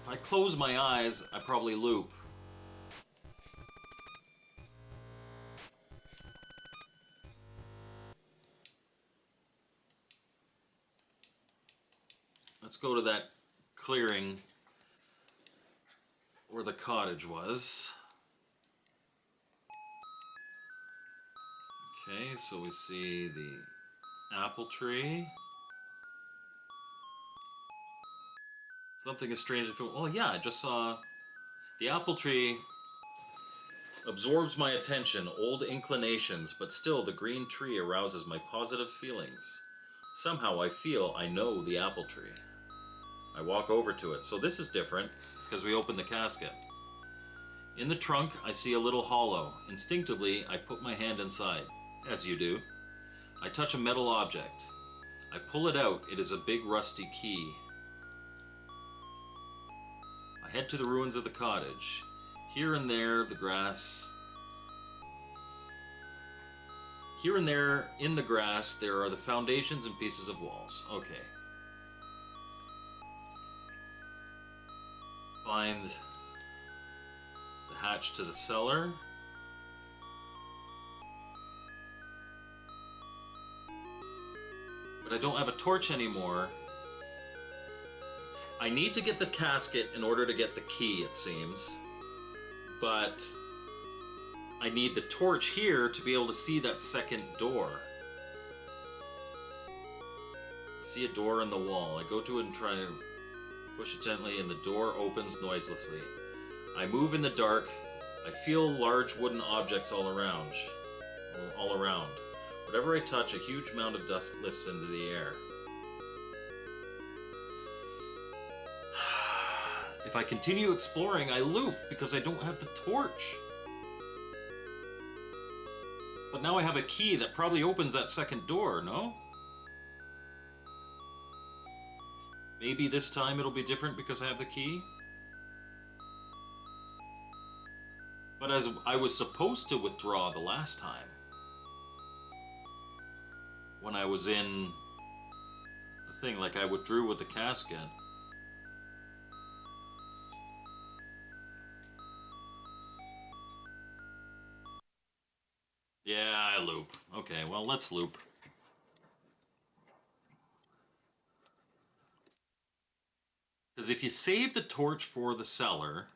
If I close my eyes, I probably loop. Let's go to that clearing where the cottage was. Okay, so we see the apple tree. Something is strange. Oh yeah, I just saw the apple tree absorbs my attention, old inclinations, but still the green tree arouses my positive feelings. Somehow I feel I know the apple tree. I walk over to it. So this is different because we open the casket. In the trunk, I see a little hollow. Instinctively, I put my hand inside, as you do. I touch a metal object. I pull it out. It is a big rusty key. I head to the ruins of the cottage. Here and there, the grass. Here and there, in the grass, there are the foundations and pieces of walls. Okay. Find the hatch to the cellar. But I don't have a torch anymore. I need to get the casket in order to get the key, it seems. But I need the torch here to be able to see that second door. See a door in the wall. I go to it and try to push it gently and the door opens noiselessly. I move in the dark. I feel large wooden objects all around. Whatever I touch, a huge amount of dust lifts into the air. If I continue exploring, I loop because I don't have the torch. But now I have a key that probably opens that second door, no? Maybe this time it'll be different because I have the key? But as I was supposed to withdraw the last time, when I was in the thing, like I withdrew with the casket. Yeah, I loop. Okay, well, let's loop. Because if you save the torch for the cellar...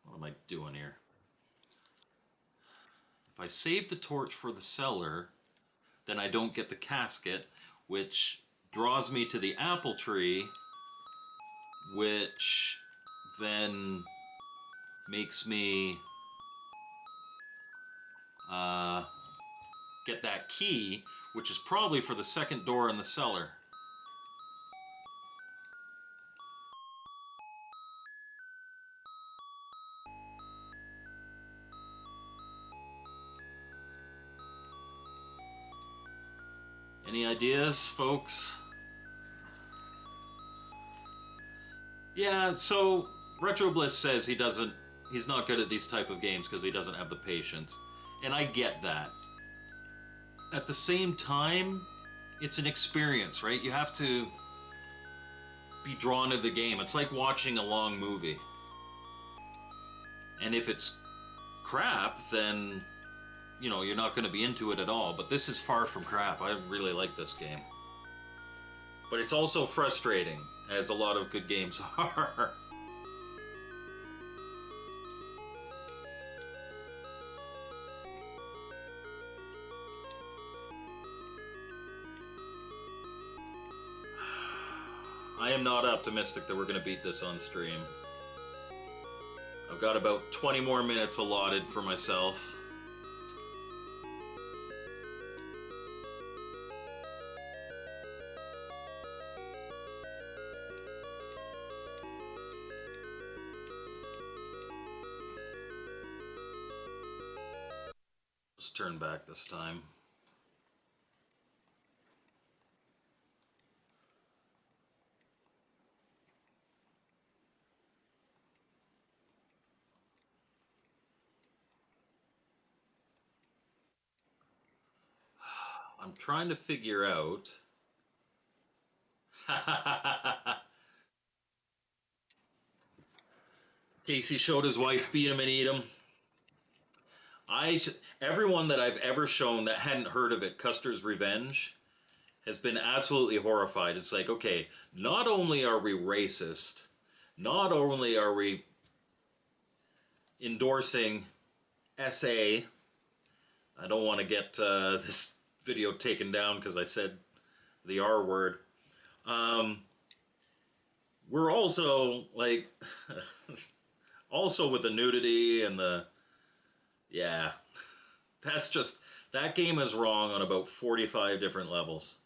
What am I doing here? If I save the torch for the cellar, then I don't get the casket, which draws me to the apple tree, which then makes me get that key, which is probably for the second door in the cellar. Any ideas, folks? Yeah, so Retro Bliss says he's not good at these type of games because he doesn't have the patience. And I get that. At the same time, it's an experience, right? You have to be drawn to the game. It's like watching a long movie. And if it's crap, then, you know, you're not going to be into it at all. But this is far from crap. I really like this game. But it's also frustrating, as a lot of good games are. I am not optimistic that we're going to beat this on stream. I've got about 20 more minutes allotted for myself. Let's turn back this time. I'm trying to figure out. Casey showed his wife beat him and eat him. Everyone that I've ever shown that hadn't heard of it, Custer's Revenge, has been absolutely horrified. It's like, okay, not only are we racist, not only are we endorsing SA. I don't want to get this video taken down because I said the R word. We're also like, also with the nudity and the, yeah, that's just, that game is wrong on about 45 different levels.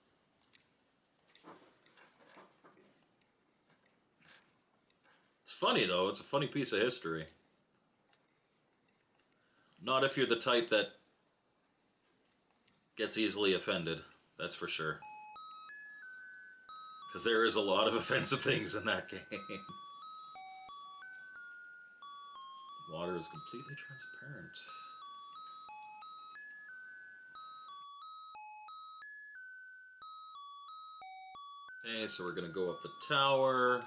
It's funny though, it's a funny piece of history. Not if you're the type that gets easily offended, that's for sure. Because there is a lot of offensive things in that game. Water is completely transparent. Okay, so we're going to go up the tower.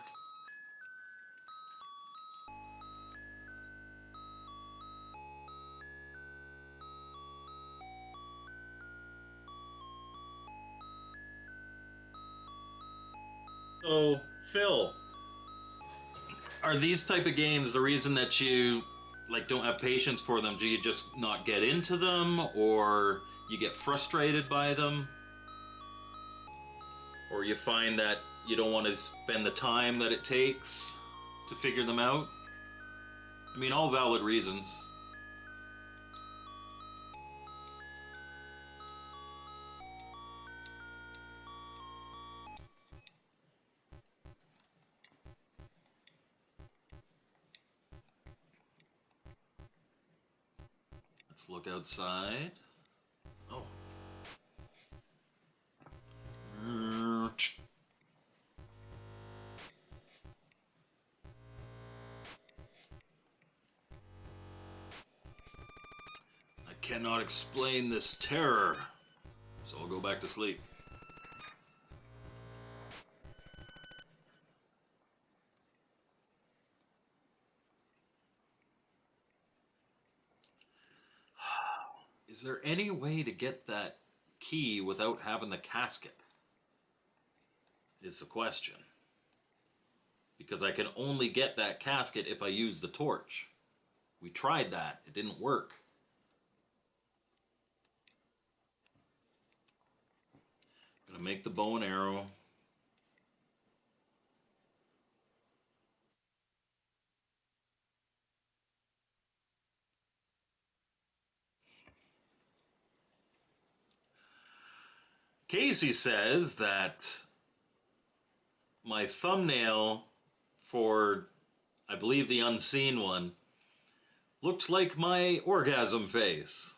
So, Phil, are these type of games the reason that you like don't have patience for them? Do you just not get into them, or you get frustrated by them, or you find that you don't want to spend the time that it takes to figure them out? I mean, all valid reasons. Let's look outside. Oh. I cannot explain this terror, so I'll go back to sleep. Is there any way to get that key without having the casket? Is the question. Because I can only get that casket if I use the torch. We tried that. It didn't work. Gonna make the bow and arrow. Casey says that my thumbnail for, I believe, the unseen one looked like my orgasm face.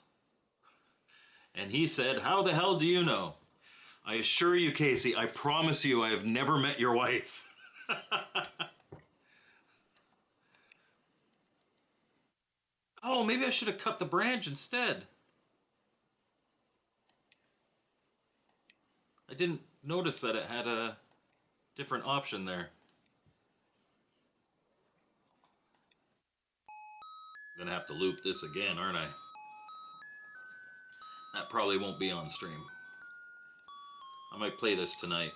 And he said, how the hell do you know? I assure you, Casey, I promise you I have never met your wife. maybe I should have cut the branch instead. I didn't notice that it had a different option there. I'm gonna have to loop this again, aren't I? That probably won't be on stream. I might play this tonight.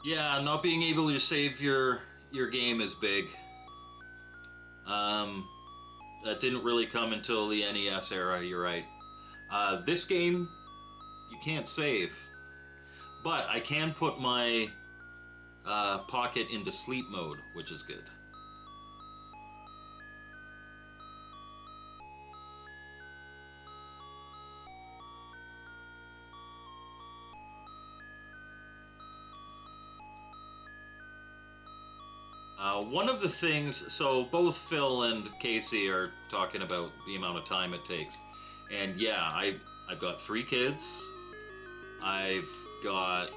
Yeah, not being able to save your game is big. That didn't really come until the NES era, you're right. This game, you can't save. But I can put my Pocket into sleep mode, which is good. One of the things, so both Phil and Casey are talking about the amount of time it takes. And yeah, I've got 3 kids. I've got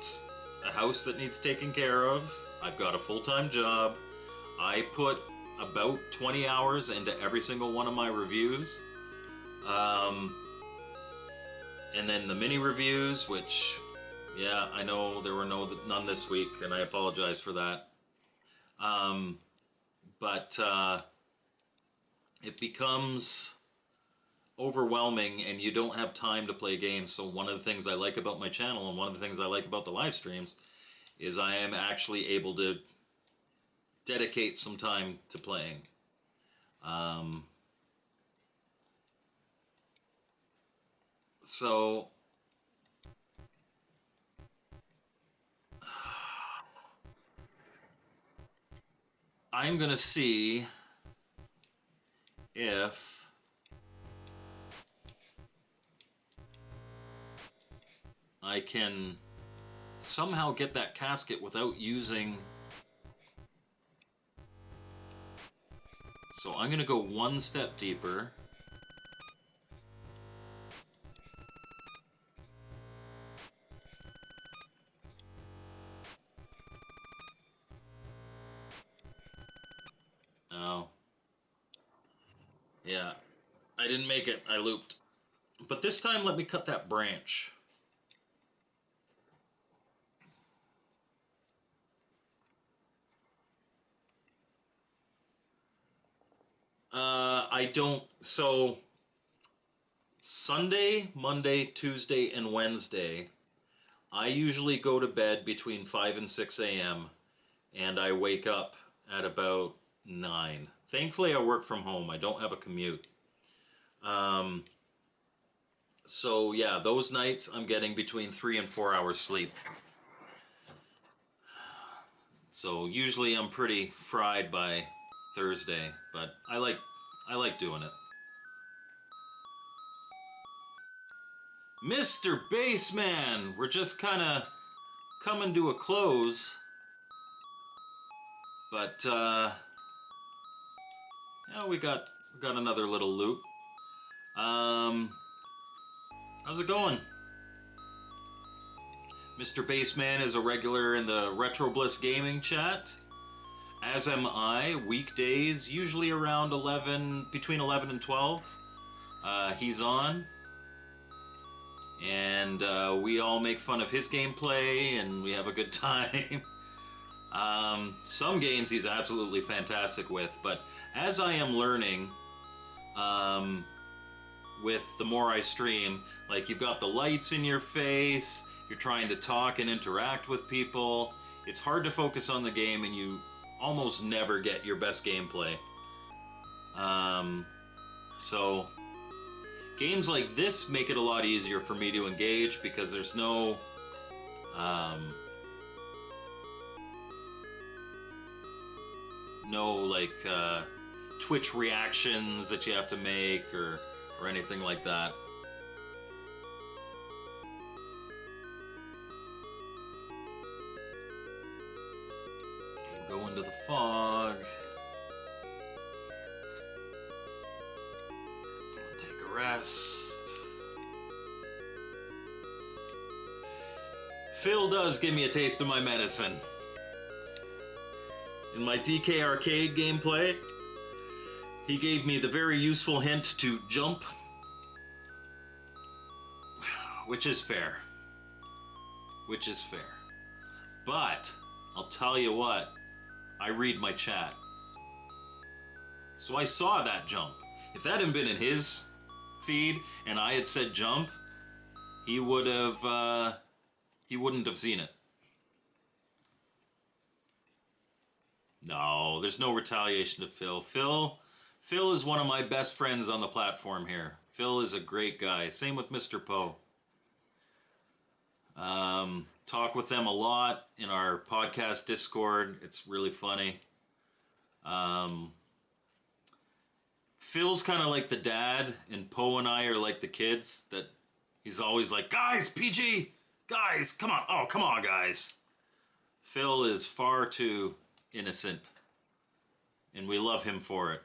a house that needs taken care of. I've got a full-time job. I put about 20 hours into every single one of my reviews. And then the mini reviews, which, yeah, I know there were none this week, and I apologize for that. But it becomes overwhelming and you don't have time to play games. So one of the things I like about my channel and one of the things I like about the live streams is I am actually able to dedicate some time to playing. So I'm gonna see if I can somehow get that casket without using... So I'm gonna go one step deeper. Oh. Yeah. I didn't make it. I looped. But this time, let me cut that branch. I don't... So, Sunday, Monday, Tuesday, and Wednesday, I usually go to bed between 5 and 6 a.m. and I wake up at about 9. Thankfully, I work from home. I don't have a commute. So, yeah, those nights I'm getting between 3 and 4 hours sleep. So, usually I'm pretty fried by Thursday, but I like doing it. Mr. Bassman, we're just kind of coming to a close. But, yeah, we got another little loop. How's it going? Mr. Bassman is a regular in the Retro Bliss Gaming chat. As am I, weekdays, usually around 11, between 11 and 12. He's on. And we all make fun of his gameplay, and we have a good time. Some games he's absolutely fantastic with, but as I am learning, with the more I stream, like you've got the lights in your face, you're trying to talk and interact with people, it's hard to focus on the game and you almost never get your best gameplay. So games like this make it a lot easier for me to engage because there's no like Twitch reactions that you have to make or anything like that. Go into the fog. Take a rest. Phil does give me a taste of my medicine. In my DK Arcade gameplay, he gave me the very useful hint to jump, which is fair. Which is fair. But, I'll tell you what, I read my chat. So I saw that jump. If that hadn't been in his feed and I had said jump, he wouldn't have seen it. No, there's no retaliation to Phil. Phil is one of my best friends on the platform here. Phil is a great guy. Same with Mr. Poe. Talk with them a lot in our podcast Discord. It's really funny. Phil's kind of like the dad, and Poe and I are like the kids. That he's always like, guys, PG, guys, come on. Oh, come on, guys. Phil is far too innocent, and we love him for it.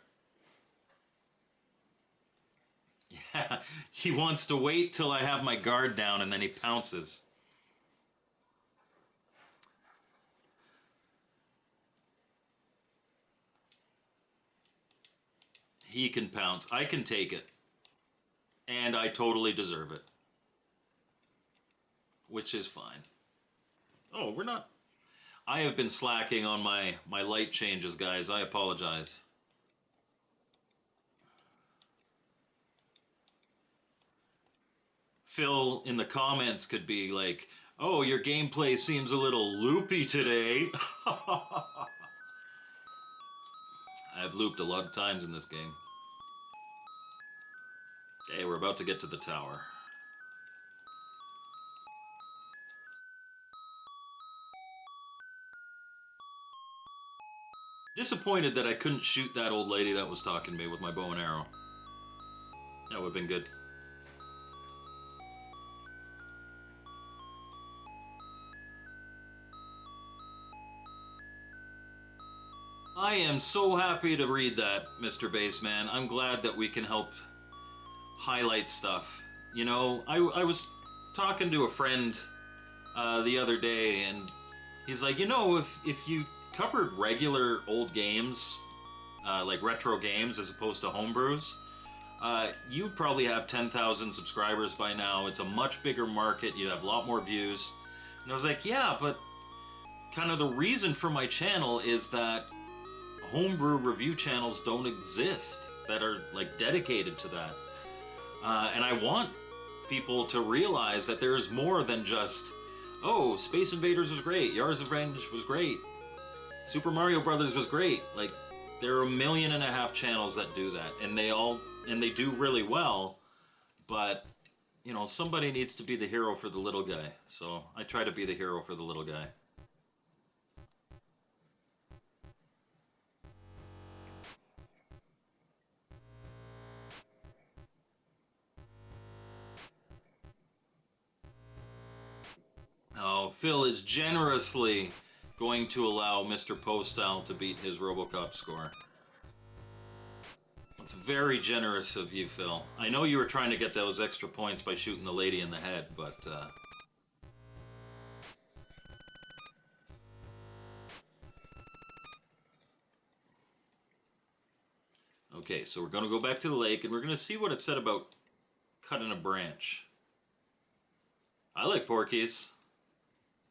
Yeah, he wants to wait till I have my guard down, and then he pounces. He can pounce. I can take it. And I totally deserve it. Which is fine. Oh, we're not... I have been slacking on my light changes, guys. I apologize. Phil in the comments could be like, oh, your gameplay seems a little loopy today. I've looped a lot of times in this game. Okay, we're about to get to the tower. Disappointed that I couldn't shoot that old lady that was talking to me with my bow and arrow. That would have been good. I am so happy to read that, Mr. Baseman. I'm glad that we can help highlight stuff. You know, I was talking to a friend the other day, and he's like, you know, if you covered regular old games, like retro games as opposed to homebrews, you'd probably have 10,000 subscribers by now. It's a much bigger market. You'd have a lot more views. And I was like, yeah, but kind of the reason for my channel is that homebrew review channels don't exist that are like dedicated to that. And I want people to realize that there's more than just, oh, Space Invaders was great, Yar's Revenge was great, Super Mario Brothers was great. Like, there are 1.5 million channels that do that, and they do really well, but, you know, somebody needs to be the hero for the little guy, so I try to be the hero for the little guy. Oh, Phil is generously going to allow Mr. Postile to beat his RoboCop score. It's very generous of you, Phil. I know you were trying to get those extra points by shooting the lady in the head, but... Okay, so we're going to go back to the lake, and we're going to see what it said about cutting a branch. I like Porkies.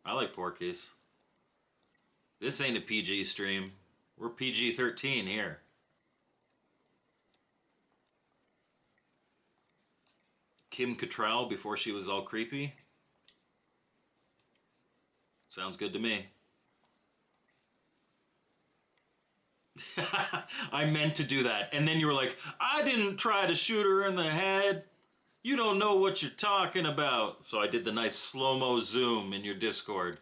I like Porkies. This ain't a PG stream. We're PG-13 here. Kim Cattrall before she was all creepy. Sounds good to me. I meant to do that. And then you were like, I didn't try to shoot her in the head. You don't know what you're talking about. So I did the nice slow-mo zoom in your Discord.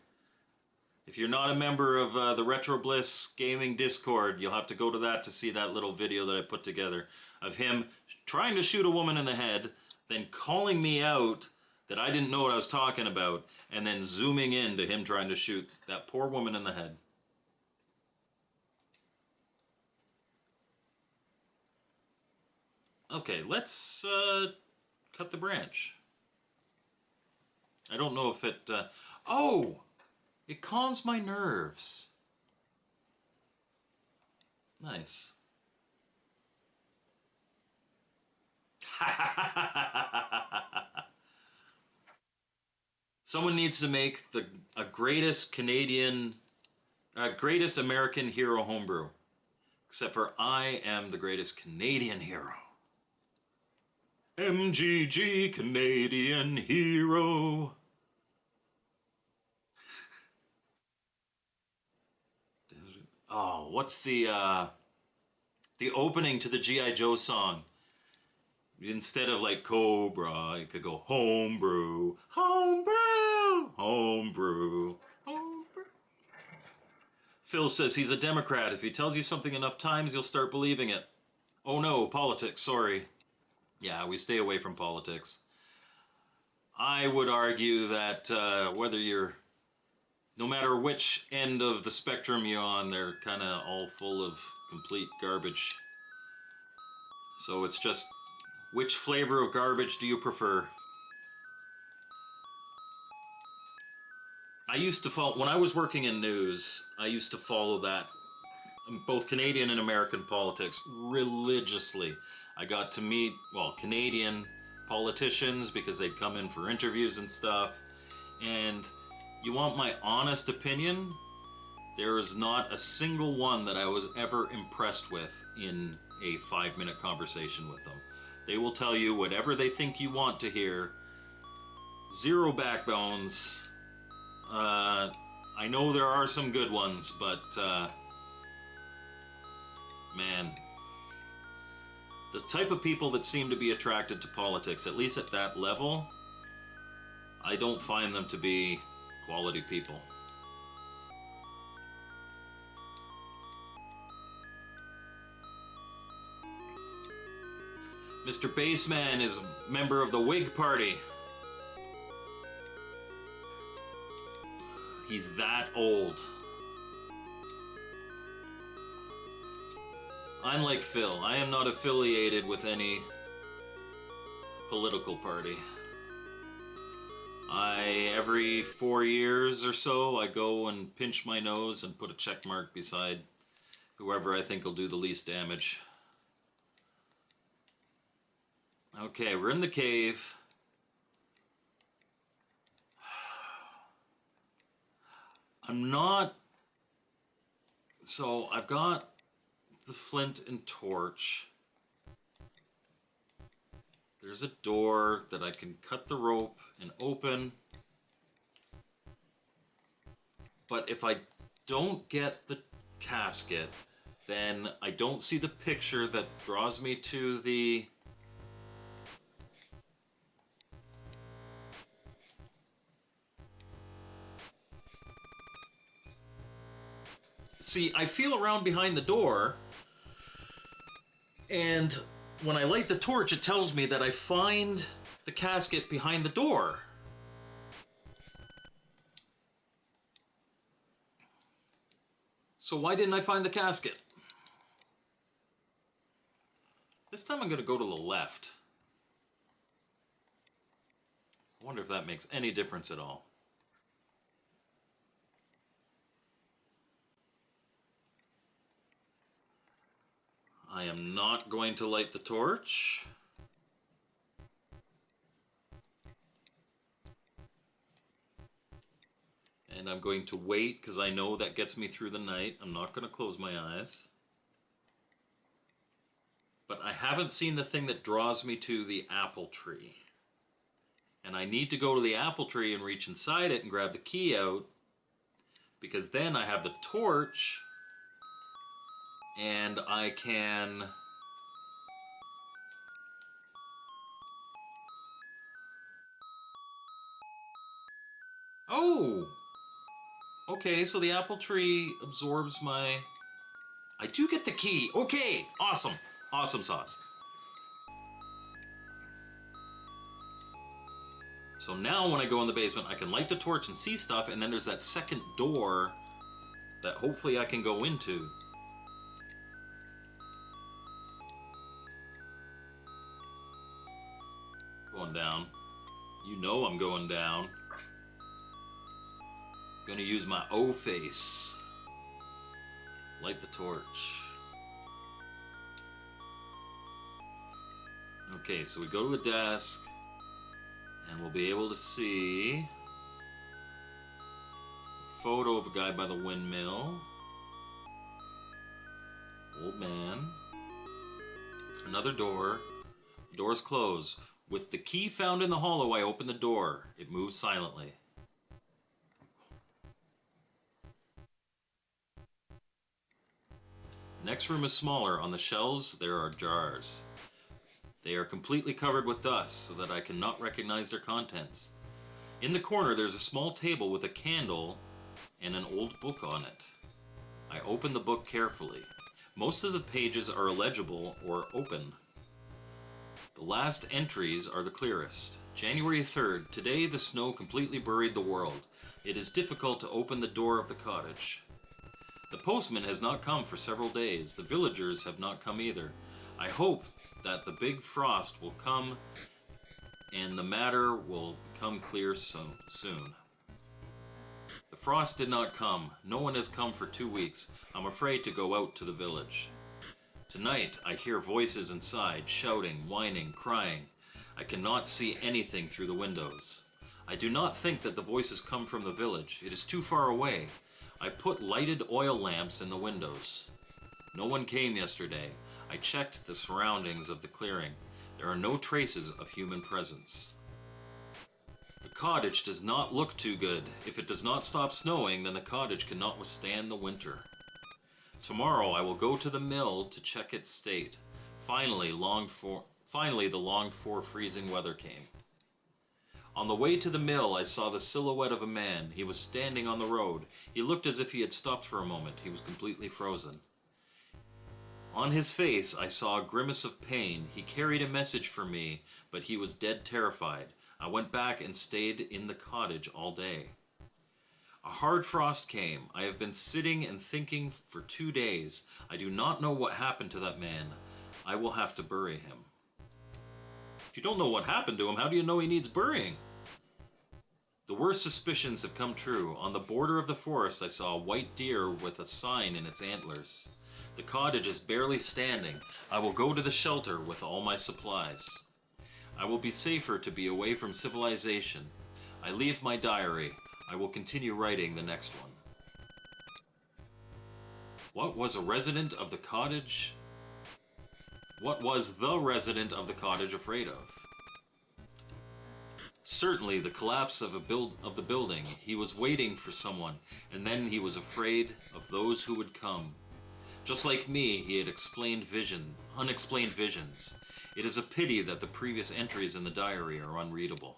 If you're not a member of the Retro Bliss Gaming Discord, you'll have to go to that to see that little video that I put together of him trying to shoot a woman in the head, then calling me out that I didn't know what I was talking about, and then zooming in to him trying to shoot that poor woman in the head. Okay, let's cut the branch. I don't know if it... oh! It calms my nerves. Nice. Someone needs to make a greatest Canadian, greatest American hero homebrew. Except for I am the greatest Canadian hero. MGG Canadian hero. Oh, what's the opening to the G.I. Joe song? Instead of like Cobra, you could go homebrew, homebrew, homebrew, homebrew. Phil says he's a Democrat. If he tells you something enough times, you'll start believing it. Oh no, politics, sorry. Yeah, we stay away from politics. I would argue that whether you're, no matter which end of the spectrum you're on, they're kind of all full of complete garbage. So it's just, which flavor of garbage do you prefer? I used to follow, when I was working in news, I used to follow that, both Canadian and American politics, religiously. I got to meet, well, Canadian politicians because they'd come in for interviews and stuff. And you want my honest opinion? There is not a single one that I was ever impressed with in a 5-minute conversation with them. They will tell you whatever they think you want to hear. Zero backbones. I know there are some good ones, but man, the type of people that seem to be attracted to politics, at least at that level, I don't find them to be quality people. Mr. Baseman is a member of the Whig Party. He's that old. I'm like Phil. I am not affiliated with any political party. Every 4 years or so, I go and pinch my nose and put a check mark beside whoever I think will do the least damage. Okay, we're in the cave. I'm not... So, I've got the flint and torch. There's a door that I can cut the rope and open. But if I don't get the casket, then I don't see the picture that draws me to the... See, I feel around behind the door, and when I light the torch, it tells me that I find the casket behind the door. So why didn't I find the casket? This time I'm going to go to the left. I wonder if that makes any difference at all. I am not going to light the torch. And I'm going to wait because I know that gets me through the night. I'm not going to close my eyes. But I haven't seen the thing that draws me to the apple tree. And I need to go to the apple tree and reach inside it and grab the key out, because then I have the torch and I can... Oh! Okay, so the apple tree absorbs my... I do get the key. Okay, awesome. Awesome sauce. So now when I go in the basement, I can light the torch and see stuff, and then there's that second door that hopefully I can go into. going down. You know I'm going down. Gonna use my O face. Light the torch. Okay, so we go to the desk, and we'll be able to see a photo of a guy by the windmill. Old man. Another door. The door's closed. With the key found in the hollow, I open the door. It moves silently. Next room is smaller. On the shelves, there are jars. They are completely covered with dust so that I cannot recognize their contents. In the corner, there's a small table with a candle and an old book on it. I open the book carefully. Most of the pages are illegible or open. The last entries are the clearest. January 3rd. Today the snow completely buried the world. It is difficult to open the door of the cottage. The postman has not come for several days. The villagers have not come either. I hope that the big frost will come and the matter will become clear soon. The frost did not come. No one has come for 2 weeks. I'm afraid to go out to the village. Tonight I hear voices inside, shouting, whining, crying. I cannot see anything through the windows. I do not think that the voices come from the village. It is too far away. I put lighted oil lamps in the windows. No one came yesterday. I checked the surroundings of the clearing. There are no traces of human presence. The cottage does not look too good. If it does not stop snowing, then the cottage cannot withstand the winter. Tomorrow I will go to the mill to check its state. Finally, the longed for freezing weather came. On the way to the mill, I saw the silhouette of a man. He was standing on the road. He looked as if he had stopped for a moment. He was completely frozen. On his face, I saw a grimace of pain. He carried a message for me, but he was dead terrified. I went back and stayed in the cottage all day. A hard frost came. I have been sitting and thinking for 2 days. I do not know what happened to that man. I will have to bury him. If you don't know what happened to him, how do you know he needs burying? The worst suspicions have come true. On the border of the forest, I saw a white deer with a sign in its antlers. The cottage is barely standing. I will go to the shelter with all my supplies. I will be safer to be away from civilization. I leave my diary. I will continue writing the next one. What was a resident of the cottage? What was the resident of the cottage afraid of? Certainly the collapse of the building. He was waiting for someone, and then he was afraid of those who would come. Just like me, he had unexplained visions. It is a pity that the previous entries in the diary are unreadable.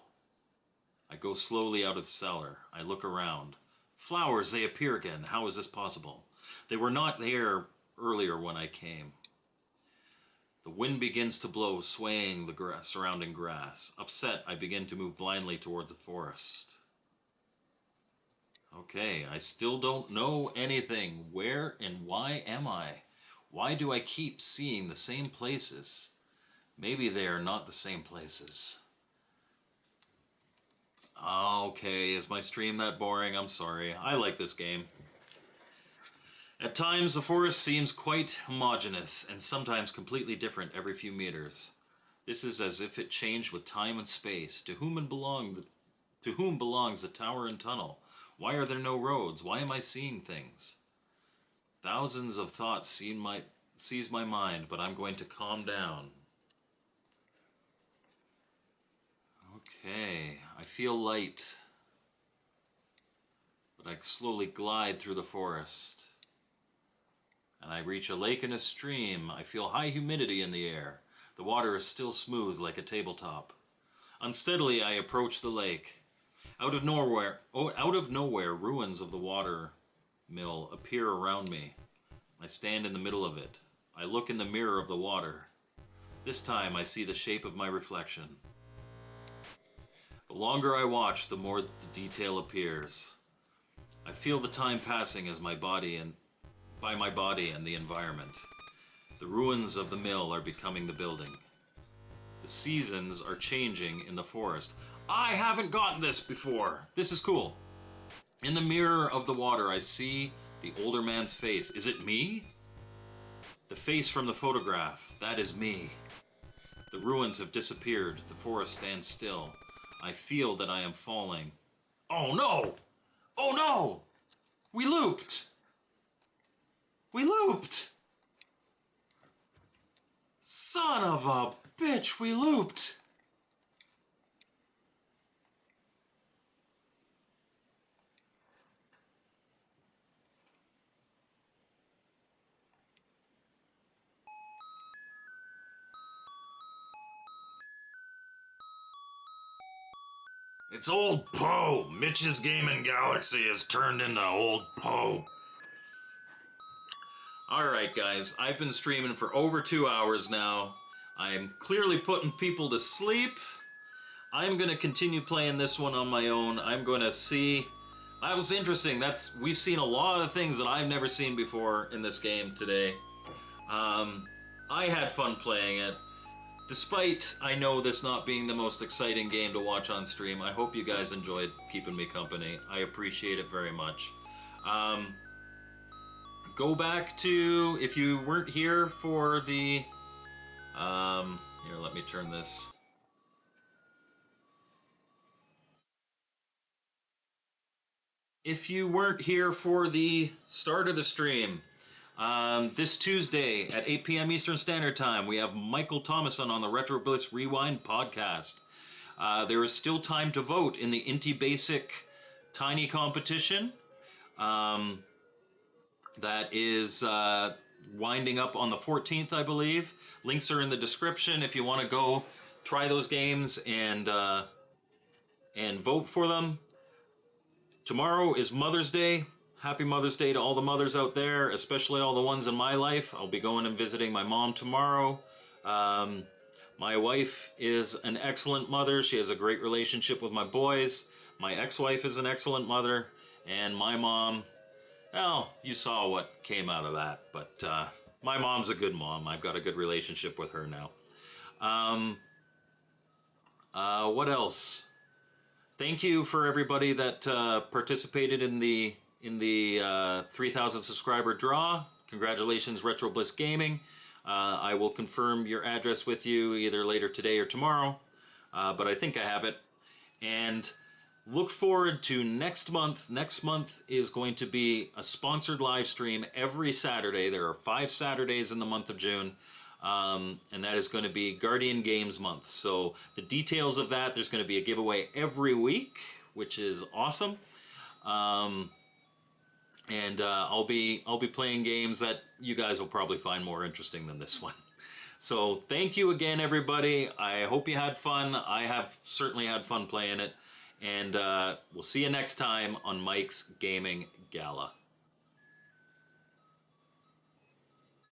I go slowly out of the cellar. I look around. Flowers, they appear again. How is this possible? They were not there earlier when I came. The wind begins to blow, swaying the surrounding grass. Upset, I begin to move blindly towards the forest. Okay, I still don't know anything. Where and why am I? Why do I keep seeing the same places? Maybe they are not the same places. Okay, is my stream that boring? I'm sorry. I like this game. At times, the forest seems quite homogeneous and sometimes completely different every few meters. This is as if it changed with time and space. To whom belongs the tower and tunnel? Why are there no roads? Why am I seeing things? Thousands of thoughts seize my mind, but I'm going to calm down. Okay, I feel light, but I slowly glide through the forest. And I reach a lake and a stream. I feel high humidity in the air. The water is still smooth like a tabletop. Unsteadily, I approach the lake. Out of nowhere, ruins of the water mill appear around me. I stand in the middle of it. I look in the mirror of the water. This time, I see the shape of my reflection. The longer I watch, the more the detail appears. I feel the time passing as by my body and the environment. The ruins of the mill are becoming the building. The seasons are changing in the forest. I haven't gotten this before. This is cool. In the mirror of the water, I see the older man's face. Is it me? The face from the photograph. That is me. The ruins have disappeared. The forest stands still. I feel that I am falling. Oh no! Oh no! We looped! We looped! Son of a bitch, we looped! It's old Poe. Mitch's Gaming Galaxy has turned into old Poe. Alright guys, I've been streaming for over 2 hours now. I'm clearly putting people to sleep. I'm going to continue playing this one on my own. I'm going to see... That was interesting. We've seen a lot of things that I've never seen before in this game today. I had fun playing it. Despite, I know this not being the most exciting game to watch on stream, I hope you guys enjoyed keeping me company. I appreciate it very much. Go back to, if you weren't here for the, here, let me turn this. If you weren't here for the start of the stream, this Tuesday at 8 p.m. Eastern Standard Time, we have Michael Thomason on the Retro Bliss Rewind podcast. There is still time to vote in the Inty Basic Tiny competition. That is winding up on the 14th, I believe. Links are in the description if you want to go try those games and vote for them. Tomorrow is Mother's Day. Happy Mother's Day to all the mothers out there, especially all the ones in my life. I'll be going and visiting my mom tomorrow. My wife is an excellent mother. She has a great relationship with my boys. My ex-wife is an excellent mother. And my mom, well, you saw what came out of that. But my mom's a good mom. I've got a good relationship with her now. What else? Thank you for everybody that participated in the 3,000 subscriber draw. Congratulations, Retro Bliss Gaming. I will confirm your address with you either later today or tomorrow, but I think I have it. And look forward to next month. Next month is going to be a sponsored live stream every Saturday. There are 5 Saturdays in the month of June, and that is going to be Guardian Games Month. So the details of that, there's going to be a giveaway every week, which is awesome. And I'll be playing games that you guys will probably find more interesting than this one. So thank you again, everybody. I hope you had fun. I have certainly had fun playing it. And we'll see you next time on Mike's Gaming Gala.